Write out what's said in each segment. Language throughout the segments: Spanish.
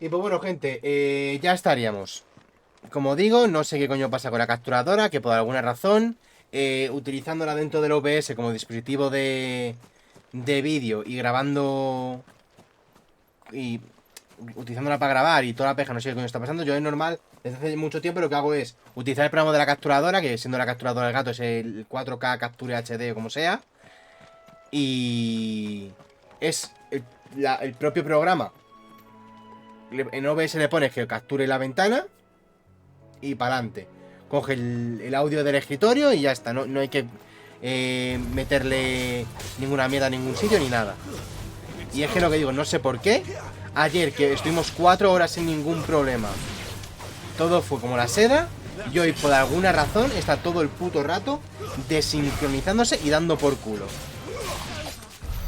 Y pues bueno, gente, ya estaríamos. Como digo, no sé qué coño pasa con la capturadora, que por alguna razón, utilizándola dentro del OBS como dispositivo de vídeo y grabando y utilizándola para grabar y toda la peja, no sé qué coño está pasando. Yo es normal, desde hace mucho tiempo lo que hago es utilizar el programa de la capturadora, que siendo la capturadora del gato es el 4K Capture HD o como sea. Y es el propio programa. En OBS le pones que capture la ventana y para adelante. Coge el audio del escritorio y ya está. No hay que meterle ninguna mierda a ningún sitio ni nada. Y es que lo que digo, no sé por qué. Ayer que estuvimos 4 horas sin ningún problema, todo fue como la seda. Y hoy por alguna razón está todo el puto rato desincronizándose y dando por culo.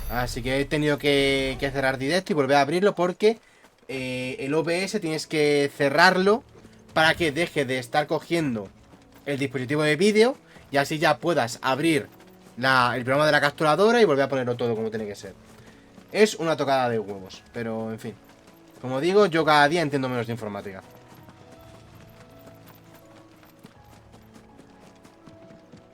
Así que he tenido que cerrar directo y volver a abrirlo porque el OBS tienes que cerrarlo para que deje de estar cogiendo el dispositivo de vídeo y así ya puedas abrir el programa de la capturadora y volver a ponerlo todo como tiene que ser. Es una tocada de huevos, pero en fin. Como digo, yo cada día entiendo menos de informática.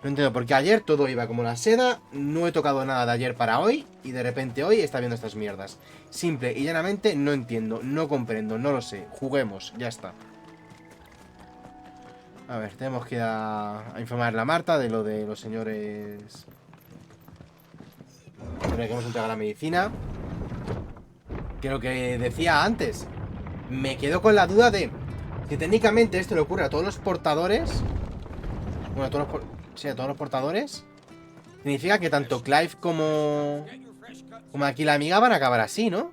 No entiendo por qué ayer todo iba como la seda, no he tocado nada de ayer para hoy y de repente hoy está viendo estas mierdas. Simple y llanamente no entiendo, no comprendo, no lo sé. Juguemos, ya está. A ver, tenemos que ir a informar a la Marta de lo de los señores... Pero que hemos entregado la medicina. Que lo que decía antes. Me quedo con la duda de... Si técnicamente esto le ocurre a todos los portadores... Bueno, a todos los, sí, a todos los portadores... Significa que tanto Clive como aquí la amiga van a acabar así, ¿no?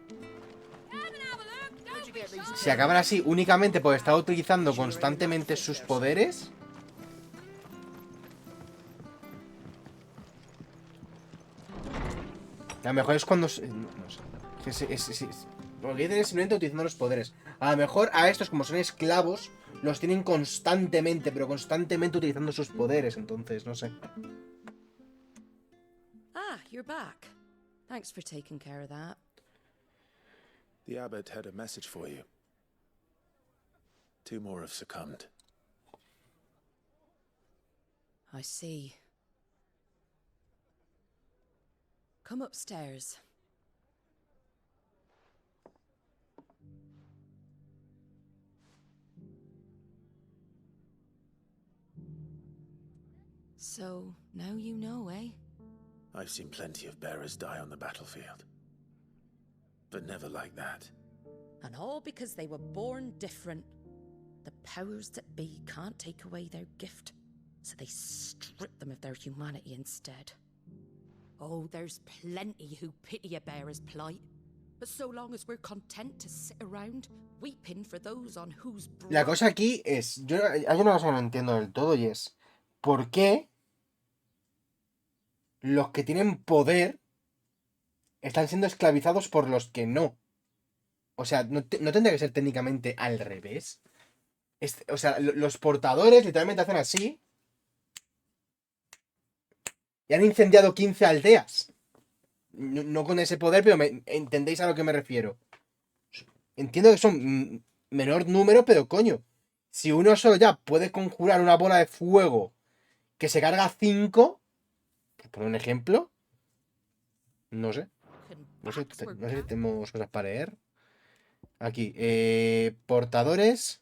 Si acaban así únicamente por estar utilizando constantemente sus poderes... A lo mejor es cuando... No sé. Porque dicen es simplemente utilizando los poderes. A lo mejor a estos, como son esclavos, los tienen constantemente, pero constantemente utilizando sus poderes. Entonces, no sé. Ah, you're back. Thanks for taking care of that. The abbot had a message for you. 2 more have succumbed. I see. Come upstairs. So, now you know, eh? I've seen plenty of bearers die on the battlefield. But never like that. And all because they were born different. The powers that be can't take away their gift, so they strip them of their humanity instead. Oh, there's plenty who pity a bearer's plight. But so long as we're content to sit around, weeping for those on whose... La cosa aquí es... Hay una cosa que no entiendo del todo y es... ¿Por qué los que tienen poder están siendo esclavizados por los que no? O sea, ¿no tendría que ser técnicamente al revés? O sea, los portadores literalmente hacen así y han incendiado 15 aldeas. No con ese poder, pero entendéis a lo que me refiero. Entiendo que son menor número, pero coño. Si uno solo ya puede conjurar una bola de fuego que se carga 5, por un ejemplo, no sé. No sé si tenemos cosas para leer. Aquí, portadores.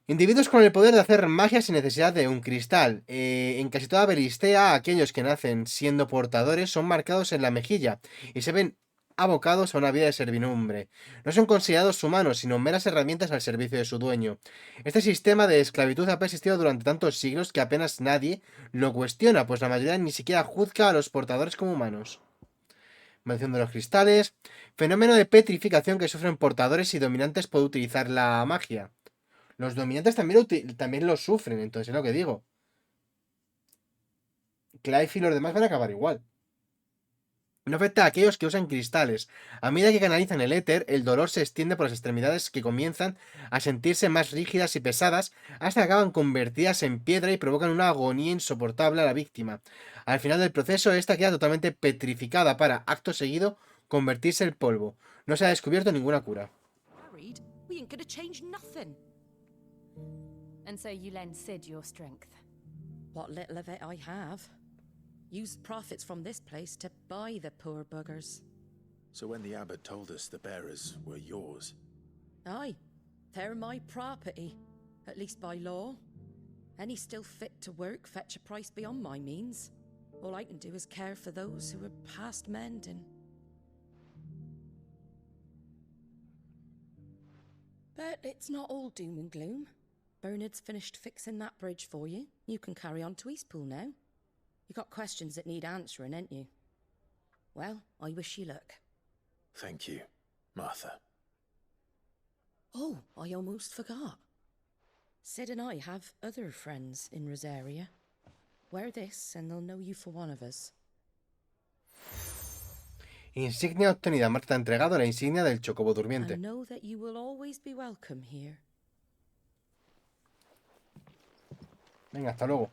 Individuos con el poder de hacer magia sin necesidad de un cristal. En casi toda Belistea, aquellos que nacen siendo portadores son marcados en la mejilla y se ven abocados a una vida de servidumbre. No son considerados humanos, sino meras herramientas al servicio de su dueño. Este sistema de esclavitud ha persistido durante tantos siglos que apenas nadie lo cuestiona, pues la mayoría ni siquiera juzga a los portadores como humanos. Maldición de los cristales. Fenómeno de petrificación que sufren portadores y dominantes por utilizar la magia. Los dominantes también lo sufren, entonces es lo que digo. Clive y los demás van a acabar igual. No afecta a aquellos que usan cristales. A medida que canalizan el éter, el dolor se extiende por las extremidades que comienzan a sentirse más rígidas y pesadas hasta que acaban convertidas en piedra y provocan una agonía insoportable a la víctima. Al final del proceso, esta queda totalmente petrificada para, acto seguido, convertirse en polvo. No se ha descubierto ninguna cura. married, we ain't gonna change nothing. And so you lend Sid your strength. What little of it I have. Used profits from this place to buy the poor buggers. So when the abbot told us the bearers were yours... Aye, they're my property, at least by law. Any still fit to work fetch a price beyond my means. All I can do is care for those who are past mending. But it's not all doom and gloom. Bernard's finished fixing that bridge for you. You can carry on to Eastpool now. You got questions that need answering, ain't you? Well, I wish you luck. Thank you, Martha. Oh, I almost forgot. Sid and I have other friends in Rosaria. Wear this and they'll know you for one of us. Insignia obtenida. Marta ha entregado la insignia del chocobo durmiente. And know that you will always be welcome here. Venga, hasta luego.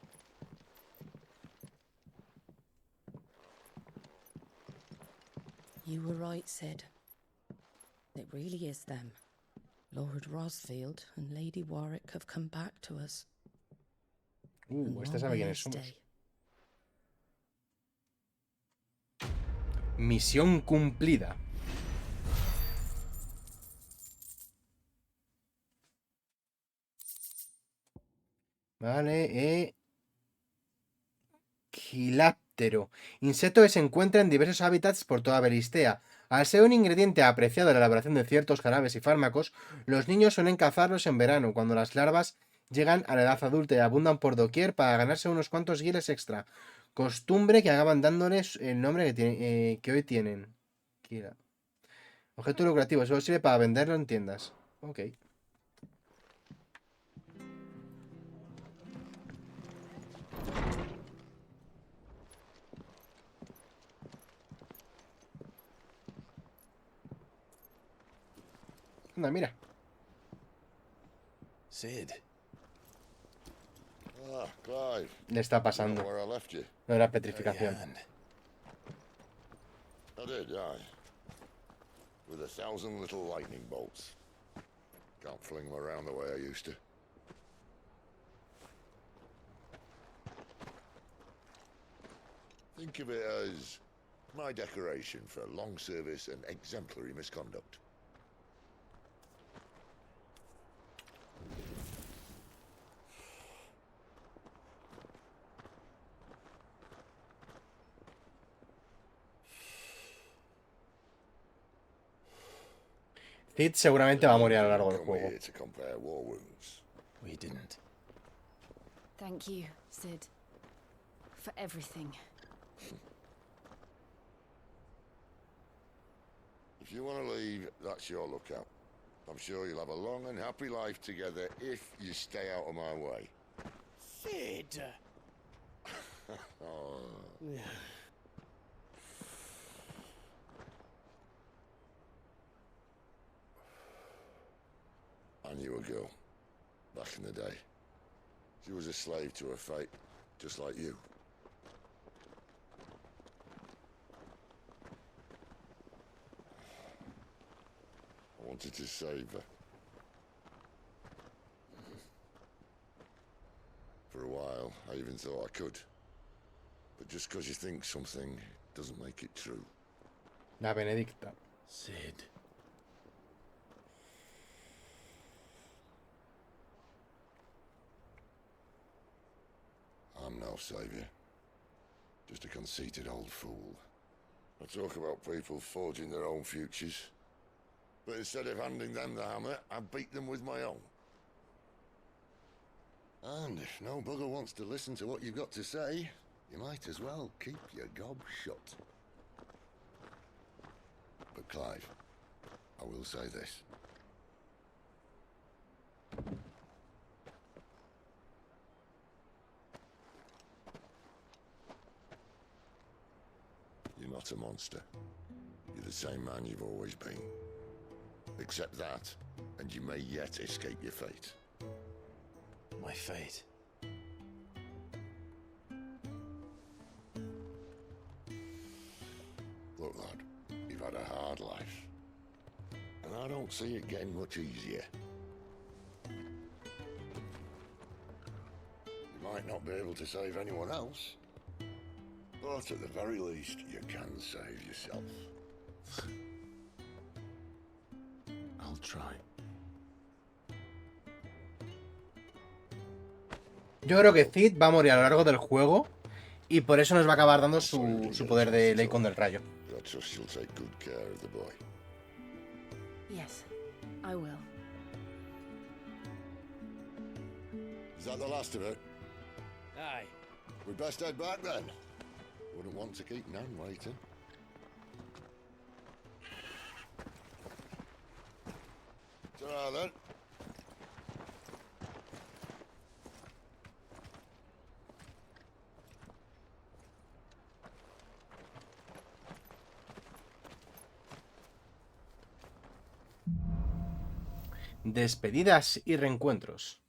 You were right, Sid. It really is them. Lord Rosfield and Lady Warwick have come back to us. Esta sabe quiénes somos. Stay. Misión cumplida. Vale, Quiláptero. Insecto que se encuentra en diversos hábitats por toda Belistea. Al ser un ingrediente apreciado en la elaboración de ciertos jarabes y fármacos, los niños suelen cazarlos en verano, cuando las larvas llegan a la edad adulta y abundan por doquier para ganarse unos cuantos guiles extra. Costumbre que acaban dándoles el nombre que hoy tienen. Objeto lucrativo, solo sirve para venderlo en tiendas. Ok. Anda, mira. Sid. Ah, Clive. Le está pasando. Where I left you. No era Very petrificación. hand. I did, aye. With 1,000 little lightning bolts. Can't fling them around the way I used to. Think of it as my decoration for long service and exemplary misconduct. Cid seguramente va a morir a lo largo del Come juego. here to compare war wounds. We didn't. Thank you, Sid. For everything. If you want to leave, that's your lookout. I'm sure you'll have a long and happy life together if you stay out of my way. Sid! Oh. I knew a girl back in the day. She was a slave to her fate, just like you. I wanted to save her. For a while, I even thought I could. But just because you think something doesn't make it true. La Benedicta. Sid. I'm no savior. Just a conceited old fool. I talk about people forging their own futures. But instead of handing them the hammer, I beat them with my own. And if no bugger wants to listen to what you've got to say, you might as well keep your gob shut. But Clive, I will say this. You're not a monster. You're the same man you've always been. Accept that, and you may yet escape your fate. My fate. Look, lad, you've had a hard life. And I don't see it getting much easier. You might not be able to save anyone else, but at the very least, you can save yourself. I'll try. Yo creo que Cid va a morir a lo largo del juego y por eso nos va a acabar dando su poder de ley con del rayo. I trust you'll take good care of the boy. Yes, I will. Is that the last of it? Aye. We'd best head back then. Wouldn't want to keep Nan waiting. Ta-ra then. Despedidas y reencuentros.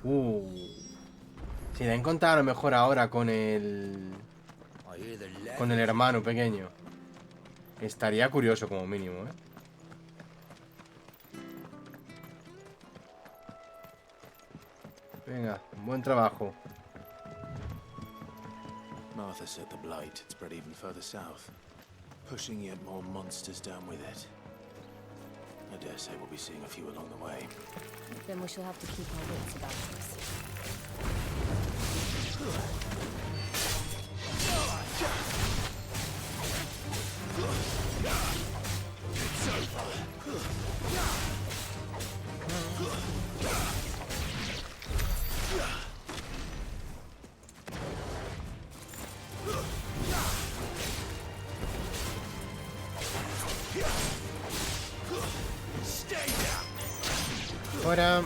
Si la he encontrado a lo mejor ahora con el hermano pequeño. Estaría curioso como mínimo, ¿eh? Venga, buen trabajo. Martha said the blight had spread even further south, pushing yet more monsters down with it. I dare say we'll be seeing a few along the way. Then we shall have to keep our wits about us. Fuera.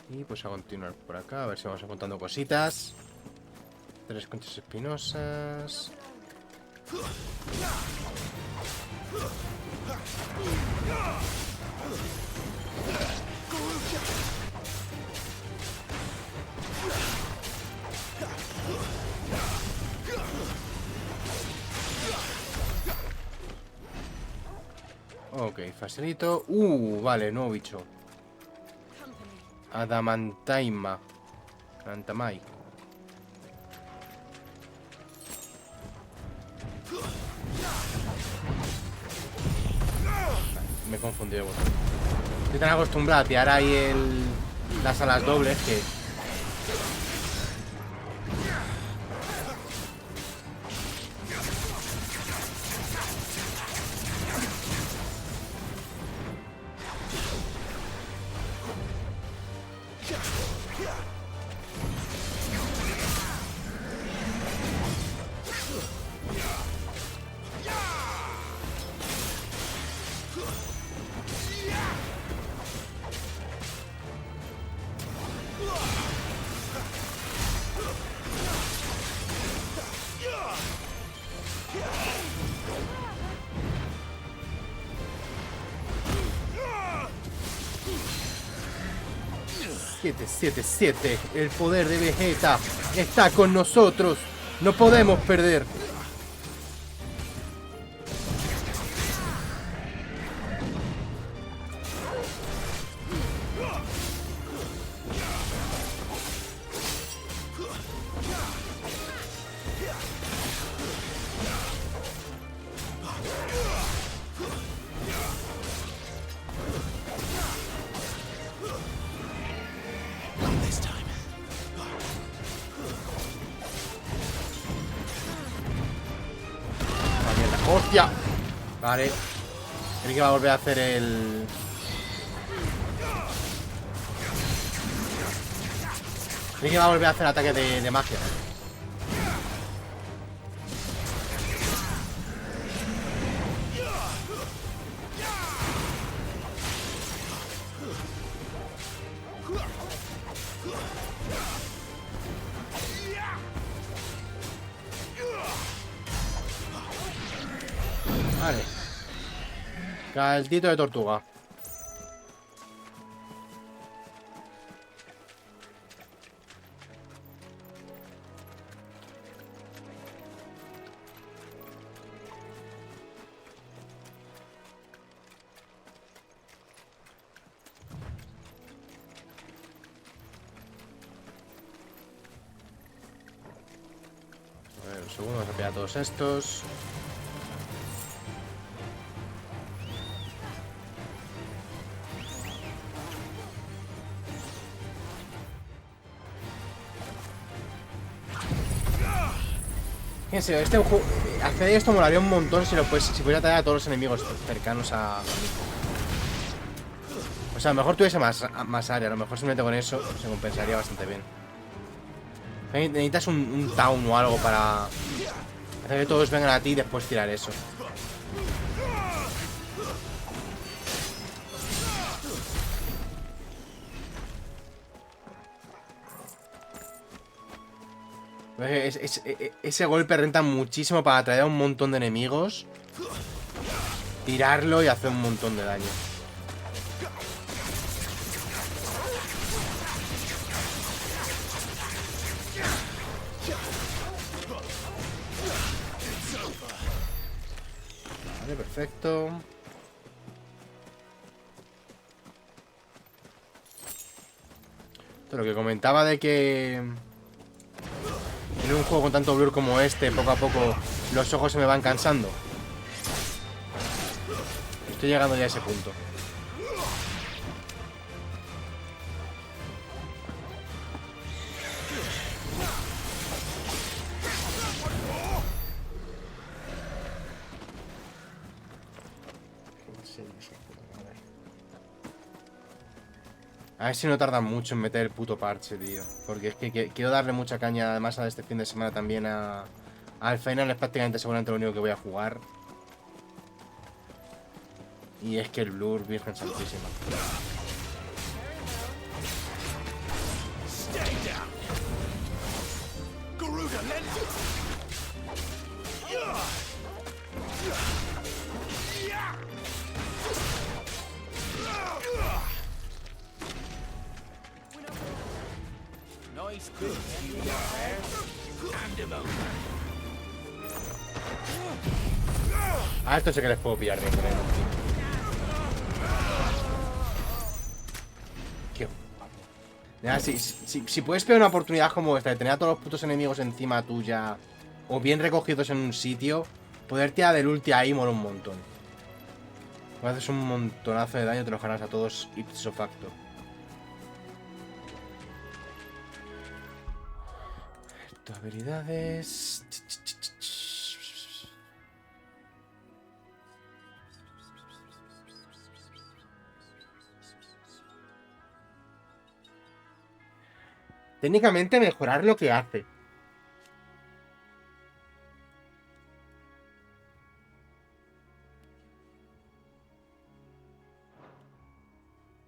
Y pues a continuar por acá, a ver si vamos encontrando cositas. 3 conchas espinosas. Ok, facilito. Vale, nuevo bicho. Adamantaima. Antamai. Me he confundido de botón. Estoy tan acostumbrado a tirar ahí las alas dobles que... ¡777! El poder de Vegeta está con nosotros. No podemos perder. ¡Hostia! Vale. Creo que va a volver a hacer el... Creo que va a volver a hacer ataque de magia. Vale. Caldito de tortuga. A ver, un segundo, vamos a pillar todos estos. Fíjense, este juego, hacer esto molaría un montón si pudiera traer a todos los enemigos cercanos a mí. O sea, a lo mejor tuviese más área, a lo mejor simplemente con eso se compensaría bastante bien. Necesitas un town o algo para hacer que todos vengan a ti y después tirar eso. Ese golpe renta muchísimo para atraer a un montón de enemigos, tirarlo y hacer un montón de daño. Vale, perfecto. Esto, lo que comentaba de que en un juego con tanto blur como este, poco a poco los ojos se me van cansando. Estoy llegando ya a ese punto. A ver si no tardan mucho en meter el puto parche, tío. Porque es que quiero darle mucha caña, además, a este fin de semana también al final. Es prácticamente seguramente lo único que voy a jugar. Y es que el blur, virgen santísima. A esto sí que les puedo pillar bien, creo. Qué guapo. Ya, si puedes pegar una oportunidad como esta de tener a todos los putos enemigos encima tuya o bien recogidos en un sitio, poder tirar del ulti ahí mola un montón. Cuando haces un montonazo de daño te los ganas a todos ipso facto. Tus habilidades. Técnicamente mejorar lo que hace.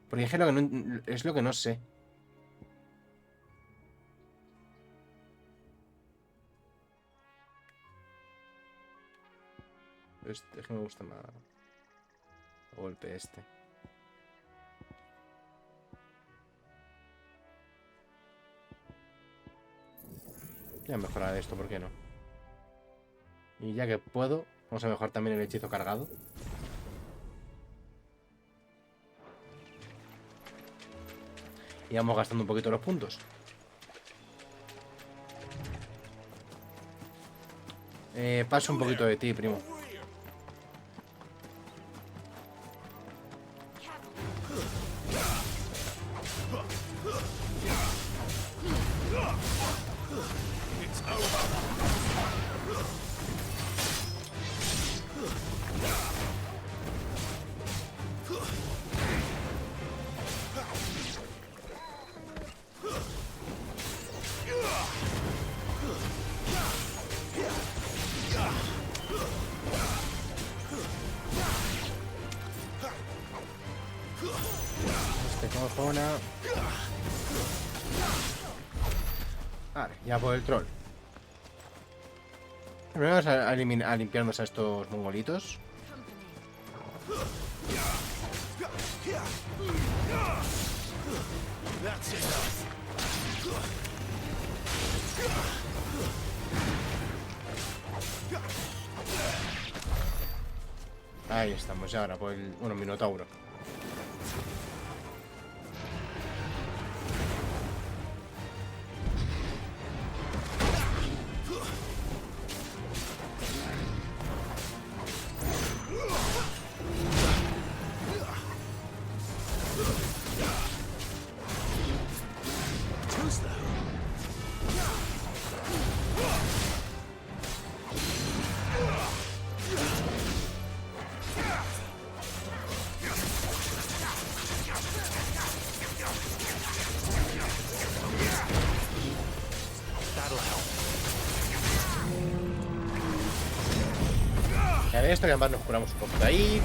Porque es lo que no, es lo que no sé. Es que me gusta más el golpe este. Voy a mejorar esto, ¿por qué no? Y ya que puedo, vamos a mejorar también el hechizo cargado. Y vamos gastando un poquito los puntos. Paso un poquito de ti, primo. Vale, ya por el troll. Primero vamos a limpiarnos a estos mongolitos. Ahí estamos, ya ahora por el... Bueno, minotauro. esto, que además nos curamos un poquito ahí.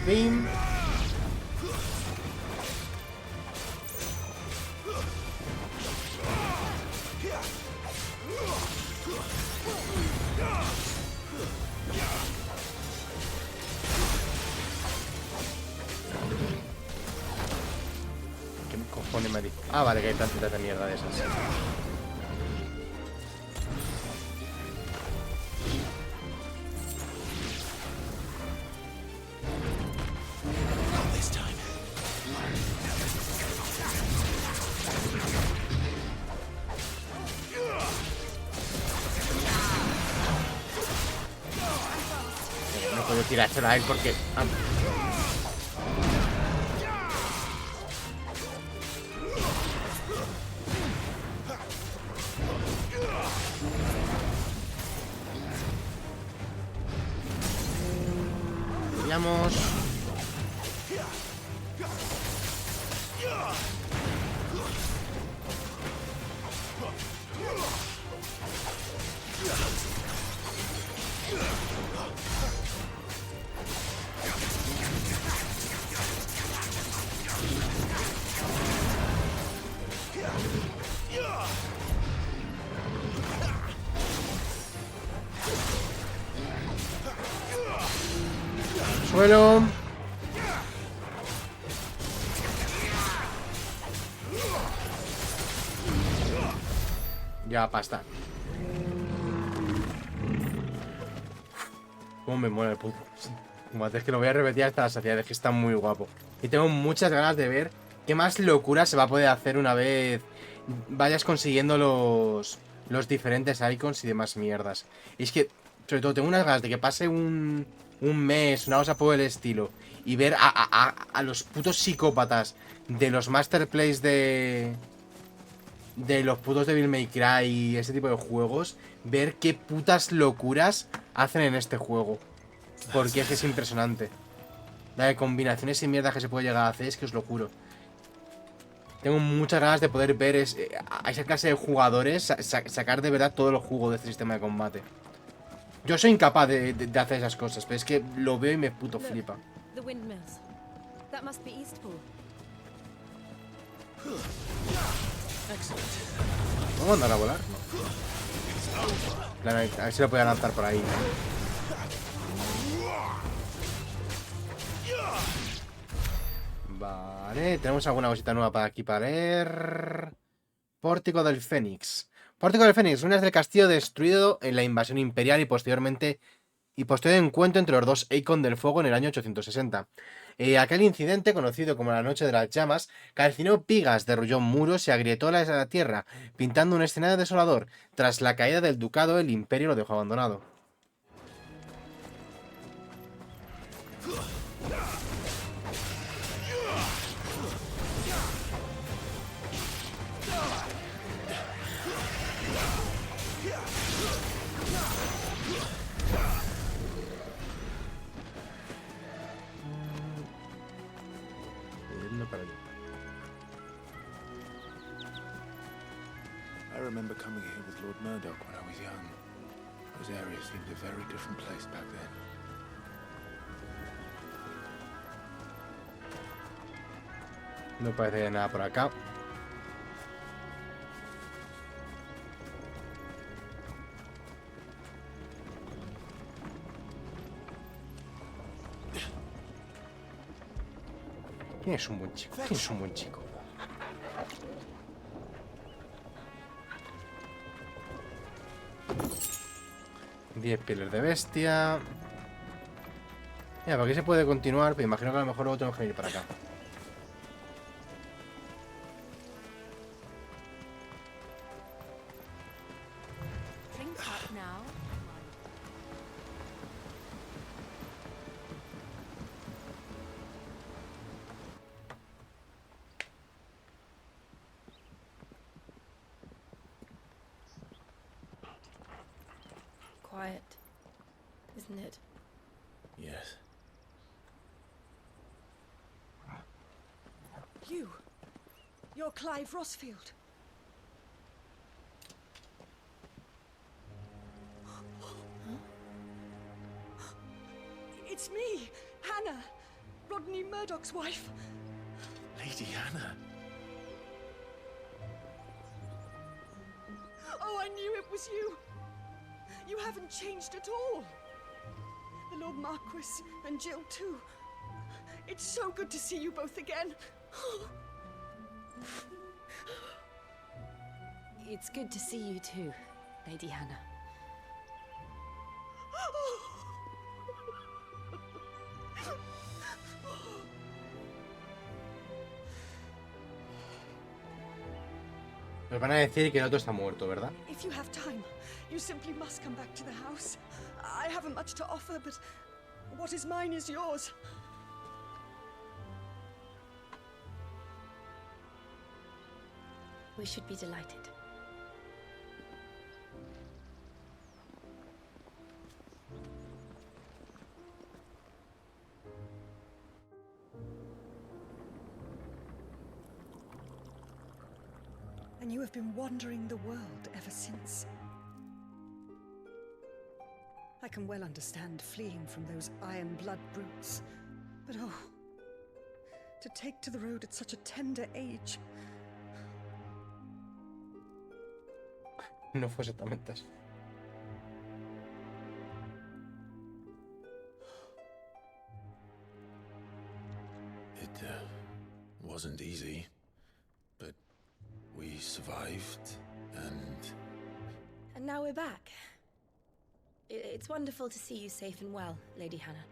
Pim. ¿Qué cojones me ha dicho? Ah, vale, que hay tantitas de mierda de esas. No puedo tirárselo a él porque... Veamos. Suelo. Ya, pasta. Cómo me mola el puto. Es que lo voy a repetir hasta la saciedad, es que está muy guapo. Y tengo muchas ganas de ver qué más locura se va a poder hacer una vez vayas consiguiendo los diferentes icons y demás mierdas. Y es que, sobre todo, tengo unas ganas de que pase un mes, una cosa por el estilo, y ver a los putos psicópatas de los Master Plays de los putos Devil May Cry y ese tipo de juegos, ver qué putas locuras hacen en este juego. Porque es que es impresionante. La de combinaciones y mierdas que se puede llegar a hacer es que os lo juro. Tengo muchas ganas de poder ver a esa clase de jugadores sacar de verdad todo el jugo de este sistema de combate. Yo soy incapaz de hacer esas cosas, pero es que lo veo y me puto flipa. The windmills. That must be Eastpool. ¿Vamos a andar a volar? No. A ver si lo podía lanzar por ahí, ¿no? Vale, tenemos alguna cosita nueva para aquí para leer. Pórtico del Fénix. Pórtico del Fénix, ruinas del castillo destruido en la invasión imperial y posterior encuentro entre los dos Eikon del Fuego en el año 860. Aquel incidente, conocido como la Noche de las Llamas, calcinó vigas, derrulló muros y agrietó la tierra, pintando un escenario desolador. Tras la caída del ducado, el imperio lo dejó abandonado. I remember coming here with Lord Murdoch when I was young. Those areas seemed a very different place back then. No parece nada por acá. ¿Quién es un buen chico? ¿Quién es un buen chico? Diez pieles de bestia. Mira, por aquí se puede continuar, pero imagino que a lo mejor luego tengo que venir para acá. Drink up now. Quiet, isn't it? Yes. You're Clive Rossfield. It's me, Hannah, Rodney Murdoch's wife. Lady Hannah. Oh, I knew it was you. You haven't changed at all. The Lord Marquis and Jill too. It's so good to see you both again. It's good to see you too, Lady Hannah. Nos van a decir que el otro está muerto, ¿verdad? If you have time, you simply must come back to the house. I haven't much to offer, but what is mine is yours. We should be delighted. And you have been wandering the world ever since. I can well understand fleeing from those iron blood brutes. But oh, to take to the road at such a tender age. No fue exactamente así. It wasn't easy, but we survived, and And now we're back. It's wonderful to see you safe and well, Lady Hannah.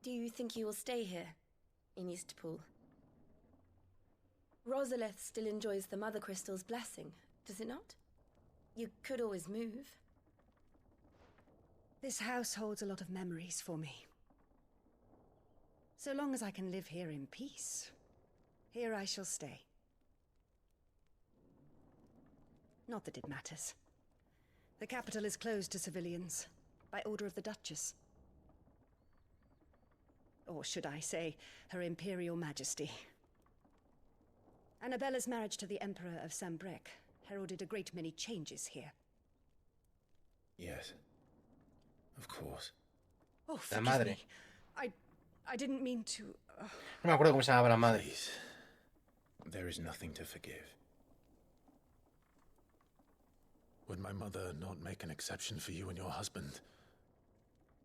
Do you think you will stay here, in Eastpool? Rosalith still enjoys the Mother Crystal's blessing, does it not? You could always move. This house holds a lot of memories for me. So long as I can live here in peace, here I shall stay. Not that it matters. The capital is closed to civilians, by order of the Duchess. Or should I say, Her Imperial Majesty. Annabella's marriage to the Emperor of Sambrec heralded a great many changes here. yes, of course. Oh, La forgive madre. me. I didn't mean to... No me acuerdo cómo se llamaba la madre. Please, there is nothing to forgive. Would my mother not make an exception for you and your husband?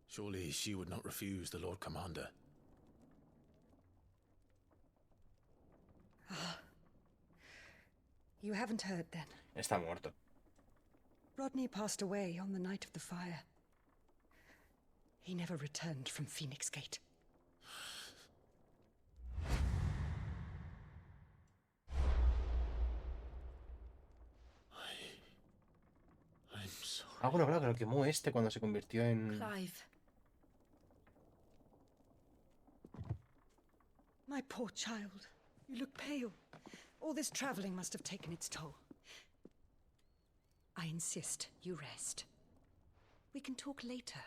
Surely she would not refuse the Lord Commander. You haven't heard, then. Está muerto. Rodney passed away on the night of the fire. He never returned from Phoenix Gate. I'm sorry. Ah, bueno, claro, que lo quemó este cuando se convirtió en... Clive, My poor child. You look pale. All this traveling must have taken its toll. I insist you rest. We can talk later.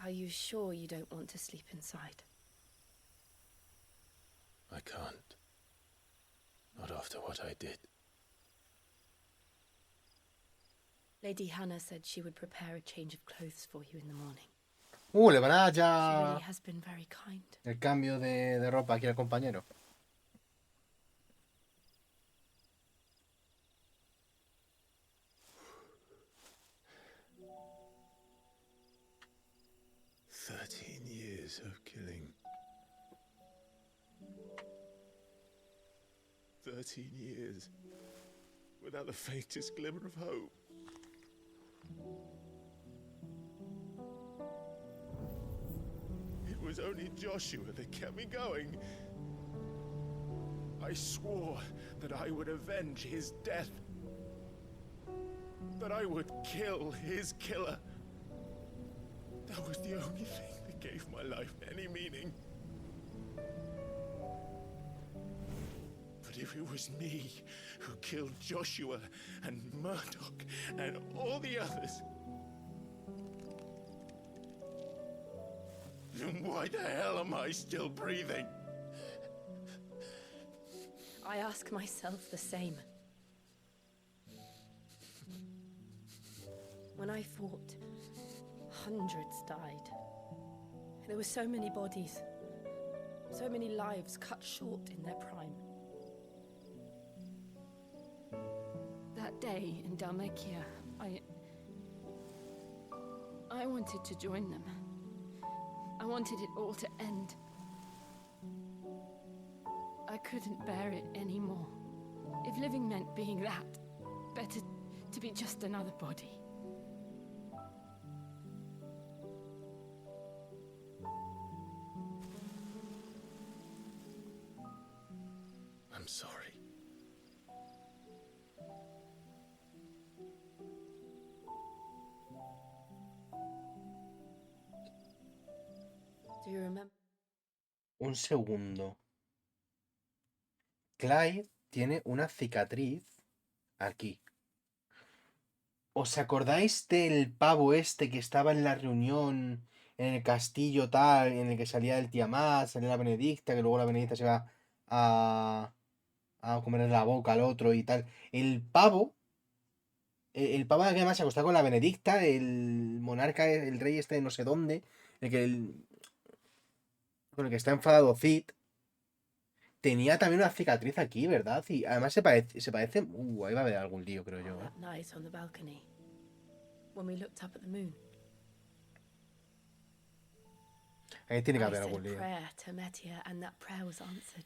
are you sure you don't want to sleep inside? I can't. Not after what I did. Lady Hannah said she would prepare a change of clothes for you in the morning. Le van a dar She ya really has been very kind. el cambio de ropa aquí al compañero. Years of killing. 13 years without the faintest glimmer of hope. It was only Joshua that kept me going. I swore that I would avenge his death. that I would kill his killer. That was the only thing that gave my life any meaning. But if it was me who killed Joshua and Murdoch and all the others, then why the hell am I still breathing? I ask myself the same. When I fought, hundreds died. There were so many bodies, so many lives cut short in their prime. That day in Dalmekia, I wanted to join them. I wanted it all to end. I couldn't bear it anymore. If living meant being that, better to be just another body. I'm sorry. Do you remember? Un segundo. Clyde tiene una cicatriz aquí. ¿Os acordáis del pavo este que estaba en la reunión en el castillo tal, en el que salía el Tiamat, salía la Benedicta, que luego la Benedicta se va a comer la boca al otro y tal? El pavo que además se acostaba con la Benedicta, el monarca, el rey este de no sé dónde, con el que está enfadado Cid, tenía también una cicatriz aquí, ¿verdad? Y además se parece. Ahí va a haber algún lío, creo yo. That night on the balcony, when we looked up at the moon. Ahí tiene que I haber said algún a lío. prayer to Metia, and that prayer was answered.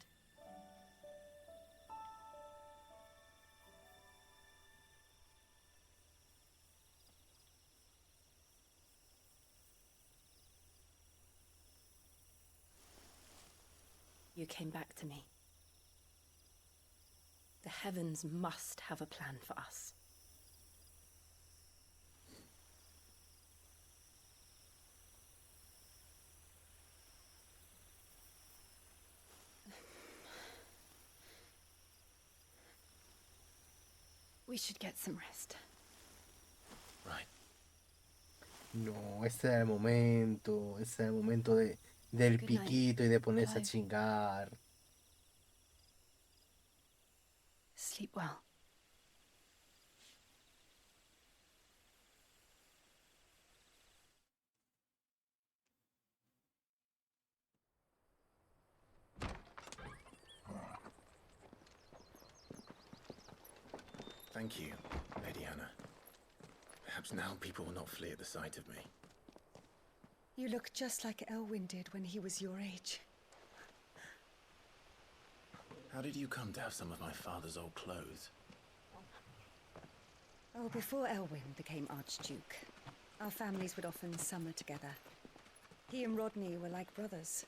You came back to me. The heavens must have a plan for us. We should get some rest. Right. No, este era el momento. Este era el momento del Good night, piquito y de ponerse a Clive. chingar. Sleep well. Thank you, Lady Hannah. Perhaps now people will not flee at the sight of me. You look just like Elwyn did when he was your age. How did you come to have some of my father's old clothes? Oh, before Elwyn became Archduke, our families would often summer together. He and Rodney were like brothers.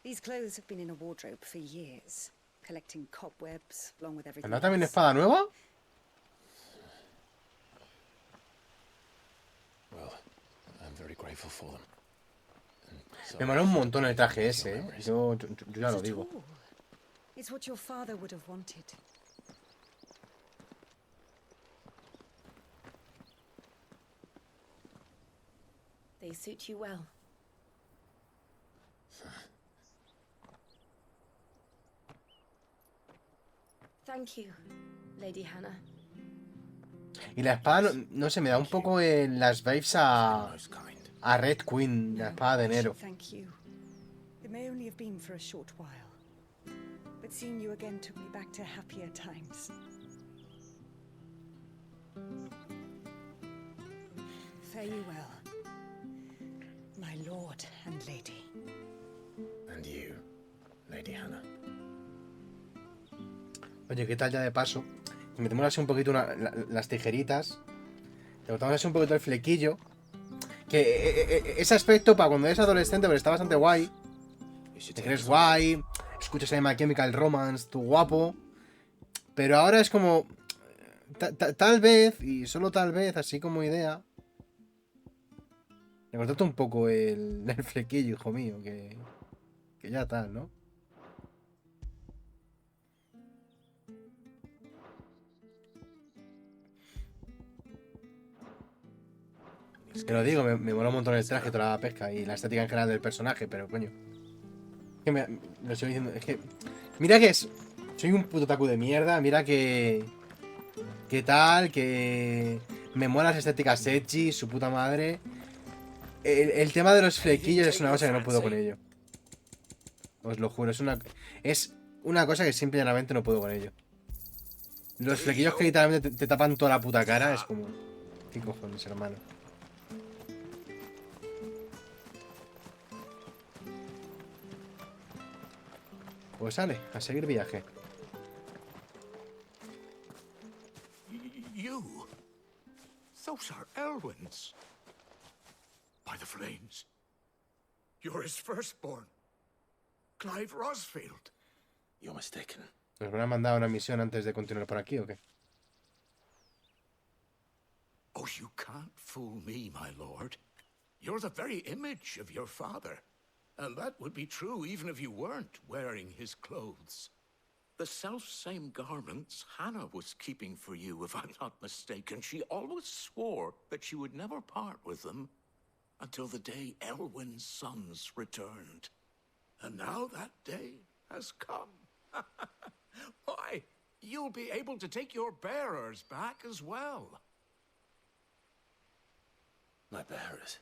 These clothes have been in a wardrobe for years, collecting cobwebs along with everything ¿Tendrá también else. espada nueva? Well, I'm very grateful for them. And Me sorry mola un for montón el traje your ese, ¿eh? memories. Yo ya Not lo at digo. all. It's what your father would have wanted. They suit you well. Thank you, Lady Hannah. Y la espada, no sé, me da un poco las vibes Most kind. a Red Queen, la espada de I should enero. thank you. It may only have been for a short while, but seeing you again took me back to happier times. Fare you well, my lord and lady. And you, Lady Hannah. Oye, ¿qué tal ya de paso? Metemos así un poquito las tijeritas. Le cortamos así un poquito el flequillo. Que ese aspecto para cuando eres adolescente, pero está bastante guay. Te crees guay, escuchas ahí My Chemical Romance, tu guapo. Pero ahora es como... Tal vez, y solo tal vez, así como idea, le cortaste un poco el flequillo, hijo mío, que ya tal, ¿no? Te lo digo, me mola un montón el traje, toda la pesca y la estética en general del personaje, pero coño. Es que lo estoy diciendo, es que. Mira que soy un puto taku de mierda, mira que. ¿Qué tal? Que. Me mola las estéticas edgy, su puta madre. El tema de los flequillos es una cosa que no puedo con ello. Os lo juro, es una cosa que simple y llanamente no puedo con ello. Los flequillos que literalmente te tapan toda la puta cara es como. ¿Qué cojones, hermano? Pues sale, a seguir viaje. You? Those are Elwyn's. By the flames. You're his firstborn. Clive Rosfield. You're mistaken. ¿Nos van a mandar una misión antes de continuar por aquí o qué? Oh, you can't fool me, my lord. You're the very image of your father. And that would be true even if you weren't wearing his clothes. The self-same garments Hannah was keeping for you, if I'm not mistaken. She always swore that she would never part with them until the day Elwyn's sons returned. And now that day has come. Why, you'll be able to take your bearers back as well. My bearers.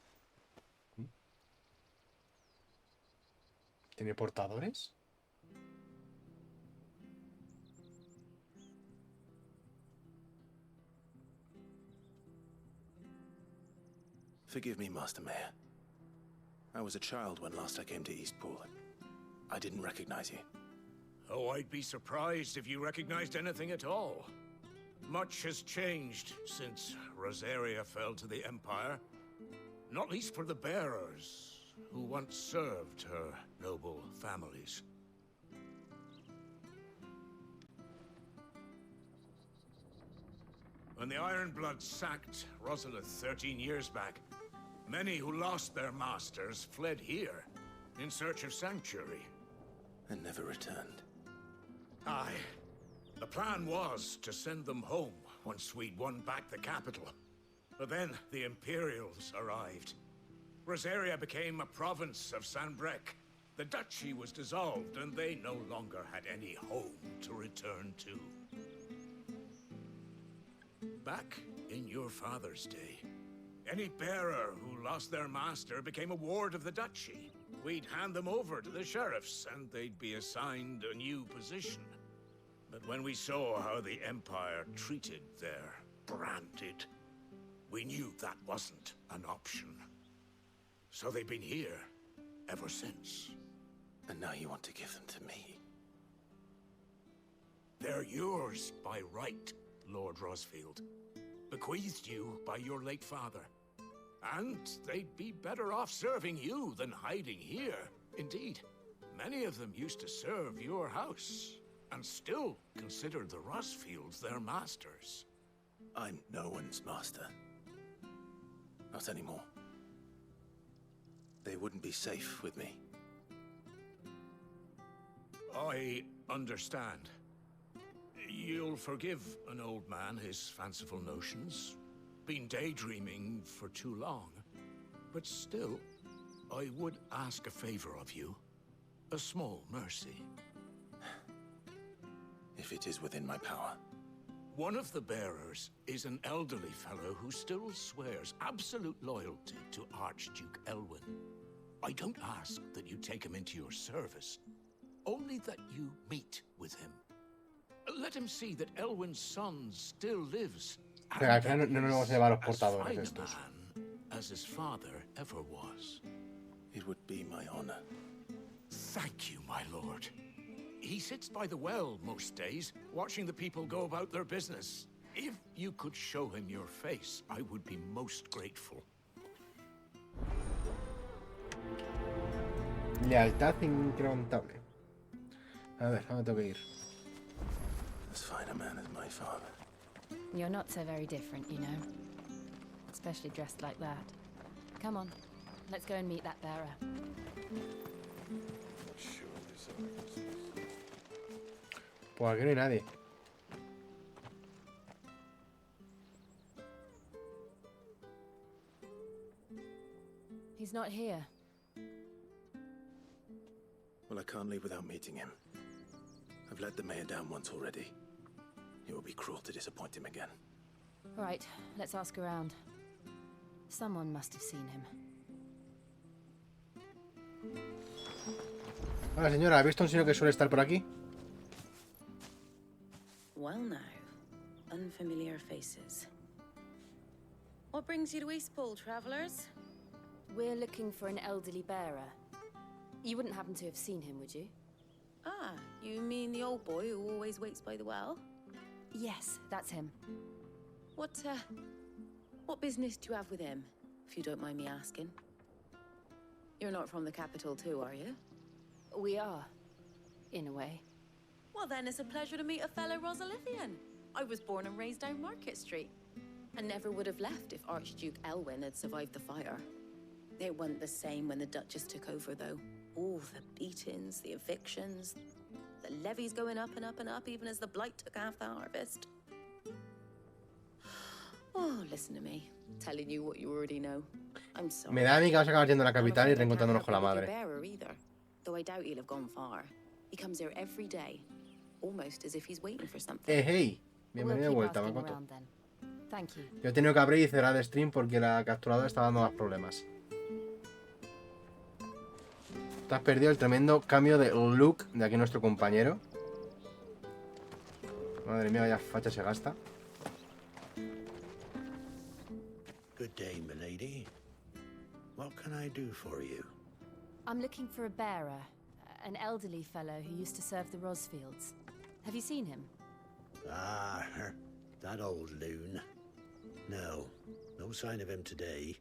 ¿Tiene portadores? Forgive me, Master Mayor. I was a child when last I came to Eastpool. I didn't recognize you. Oh, I'd be surprised if you recognized anything at all. Much has changed since Rosaria fell to the Empire. Not least for the bearers, who once served her noble families. When the Ironbloods sacked Rosalith 13 years back, many who lost their masters fled here in search of sanctuary. And never returned. Aye. The plan was to send them home once we'd won back the capital. But then the Imperials arrived. Rosaria became a province of Sanbreque. The duchy was dissolved, and they no longer had any home to return to. Back in your father's day, any bearer who lost their master became a ward of the duchy. We'd hand them over to the sheriffs, and they'd be assigned a new position. But when we saw how the Empire treated their branded, we knew that wasn't an option. So they've been here ever since. And now you want to give them to me? They're yours by right, Lord Rosfield. Bequeathed you by your late father. And they'd be better off serving you than hiding here. Indeed, many of them used to serve your house, and still consider the Rosfields their masters. I'm no one's master. Not anymore. They wouldn't be safe with me. I understand. You'll forgive an old man his fanciful notions. Been daydreaming for too long. But still, I would ask a favor of you. A small mercy. If it is within my power. One of the bearers is an elderly fellow who still swears absolute loyalty to Archduke Elwyn. I don't ask that you take him into your service, only that you meet with him. Let him see that Elwyn's son still lives. Pero al final no nos vamos a llevar a los As portadores fine a estos. man as his father ever was. It would be my honor. Thank you, my lord. He sits by the well most days, watching the people go about their business. If you could show him your face, I would be most grateful. Lealtad incrementable. A ver, ¿dónde tengo que ir? As fine a man as my father. You're not so very different, you know. Especially dressed like that. Come on, let's go and meet that bearer. Pues aquí no hay nadie. He's not here. Well, I can't leave without meeting him. I've let the mayor down once already. It would be cruel to disappoint him again. Right, let's ask around. Someone must have seen him. Hola señora, ¿ha visto un señor que suele estar por aquí? Well now, unfamiliar faces. What brings you to Eastpool, travellers? We're looking for an elderly bearer. You wouldn't happen to have seen him, would you? Ah, you mean the old boy who always waits by the well? Yes, that's him. What business do you have with him, if you don't mind me asking? You're not from the capital too, are you? We are, in a way. Well then, it's a pleasure to meet a fellow Rosalithian. I was born and raised down Market Street, and never would have left if Archduke Elwyn had survived the fire. It wasn't the same when the Duchess took over, though. All the beatings, the evictions, the levies going up and up and up, even as the blight took half the harvest. Oh, listen to me, telling you what you already know. I'm sorry. Me da a mí que vas a acabar yendo a la capital y I'm afraid I can't reencontrándonos help con la you with your madre. bearer either, though I doubt he'll have gone far. He comes here every day, almost as if he's waiting for something. Hey, bienvenido de We'll vuelta, keep asking Makoto. around then. Thank you. Yo he tenido que abrir y cerrar el stream porque la capturadora está dando más problemas. Te has perdido el tremendo cambio de look de aquí nuestro compañero. Madre mía, vaya facha se gasta. Good day, milady. What can I do for you? I'm looking for a bearer, an elderly fellow who used to serve the Rosfields. Have you seen him? Ah, that old loon. No sign of him today.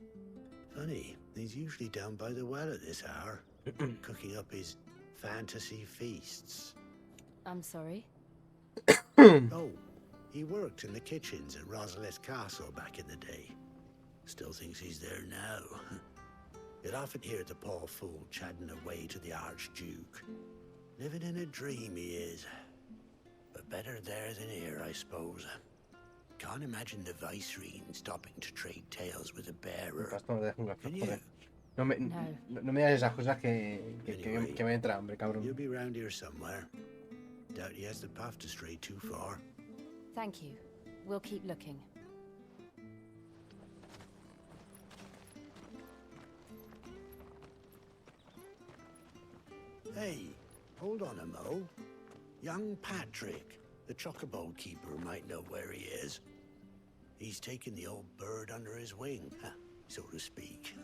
Funny, he's usually down by the well at this hour, cooking up his fantasy feasts. I'm sorry? Oh, he worked in the kitchens at Rosalith Castle back in the day. Still thinks he's there now. You'd often hear the poor fool chatting away to the Archduke. Living in a dream he is. But better there than here, I suppose. Can't imagine the Viceroy stopping to trade tales with a bearer. Can you? No me digas esas cosas que me entra hambre, cabrón. You'll be round here somewhere. Doubt he has the path to stray too far. Thank you. We'll keep looking. Hey, hold on a mo. Young Patrick, the chocobo keeper, might know where he is. He's taken the old bird under his wing, so to speak.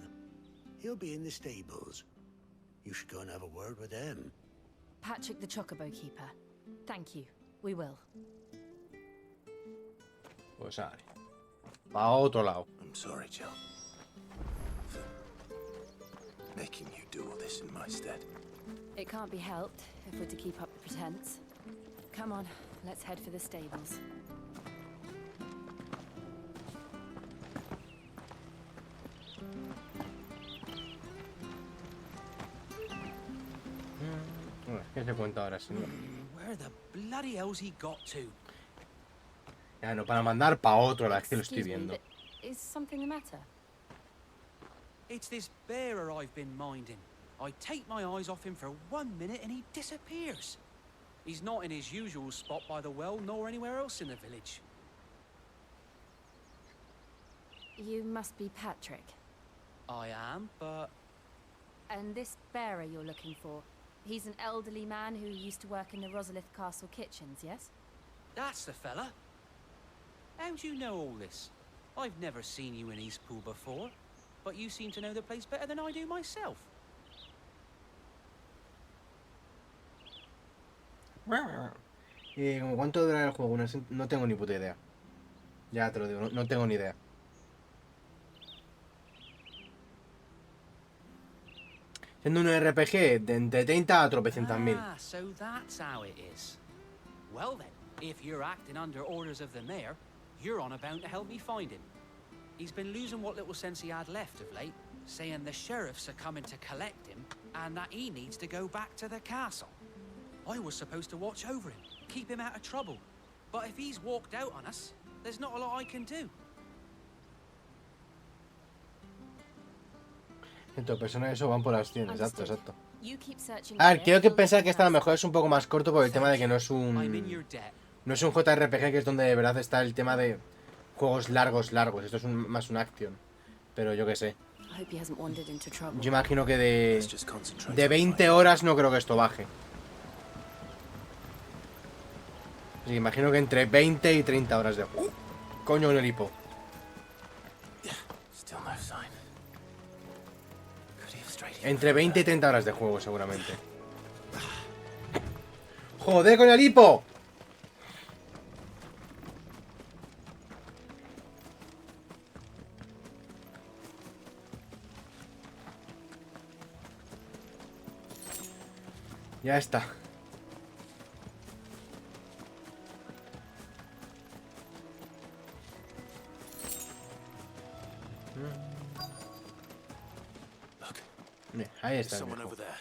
He'll be in the stables. You should go and have a word with him. Patrick the Chocobo Keeper. Thank you. We will. Pues sale. Pa' otro lado. I'm sorry, Jill. For making you do all this in my stead. It can't be helped if we're to keep up the pretense. Come on, let's head for the stables. ¿Qué se cuenta ahora, señor? Where the bloody hell's he got to? Ya, no para mandar pa' otro lado, es que lo estoy Excuse me, viendo. but is something the matter? It's this bearer I've been minding. I take my eyes off him for 1 minute and he disappears. He's not in his usual spot by the well, nor anywhere else in the village. You must be Patrick. I am, but And this bearer you're looking for, he's an elderly man who used to work in the Rosalith Castle kitchens, yes? that's the fella. How do you know all this? I've never seen you in Eastpool before, but you seem to know the place better than I do myself. ¿Como cuánto dura el juego? No tengo ni puta idea. Ya te lo digo, no tengo ni idea. Siendo un RPG de entre 30 a tropecientas mil. Ah, so that's how it is. Well then, if you're acting under orders of the mayor, You're on about to help me find him. He's been losing what little sense he had left of late, saying the sheriffs are coming to collect him and that he needs to go back to the castle. I was supposed to watch over him, keep him out of trouble. But if he's walked out on us, there's not a lot I can do. Entonces, personas eso van por las 100, exacto, Understood. exacto. You keep searching A ver, here, quiero que we'll pensar look que esta a lo around. mejor es un poco más corto por el tema de que no es I'm in un... your debt. No es un JRPG, que es donde de verdad está el tema de juegos largos. Esto es más un action. Pero yo qué sé. I hope he hasn't wandered into trouble. Yo imagino que Let's just concentrate de on 20 fighting. horas no creo que esto baje. Sí, imagino que entre 20 y 30 horas de juego. Coño, el hipo. Still no sign. Could he have strayed even Entre 20 y further? 30 horas de juego, seguramente. ¡Joder con el hipo! Ya está. Look, Mira, ahí there's está el someone viejo. over there.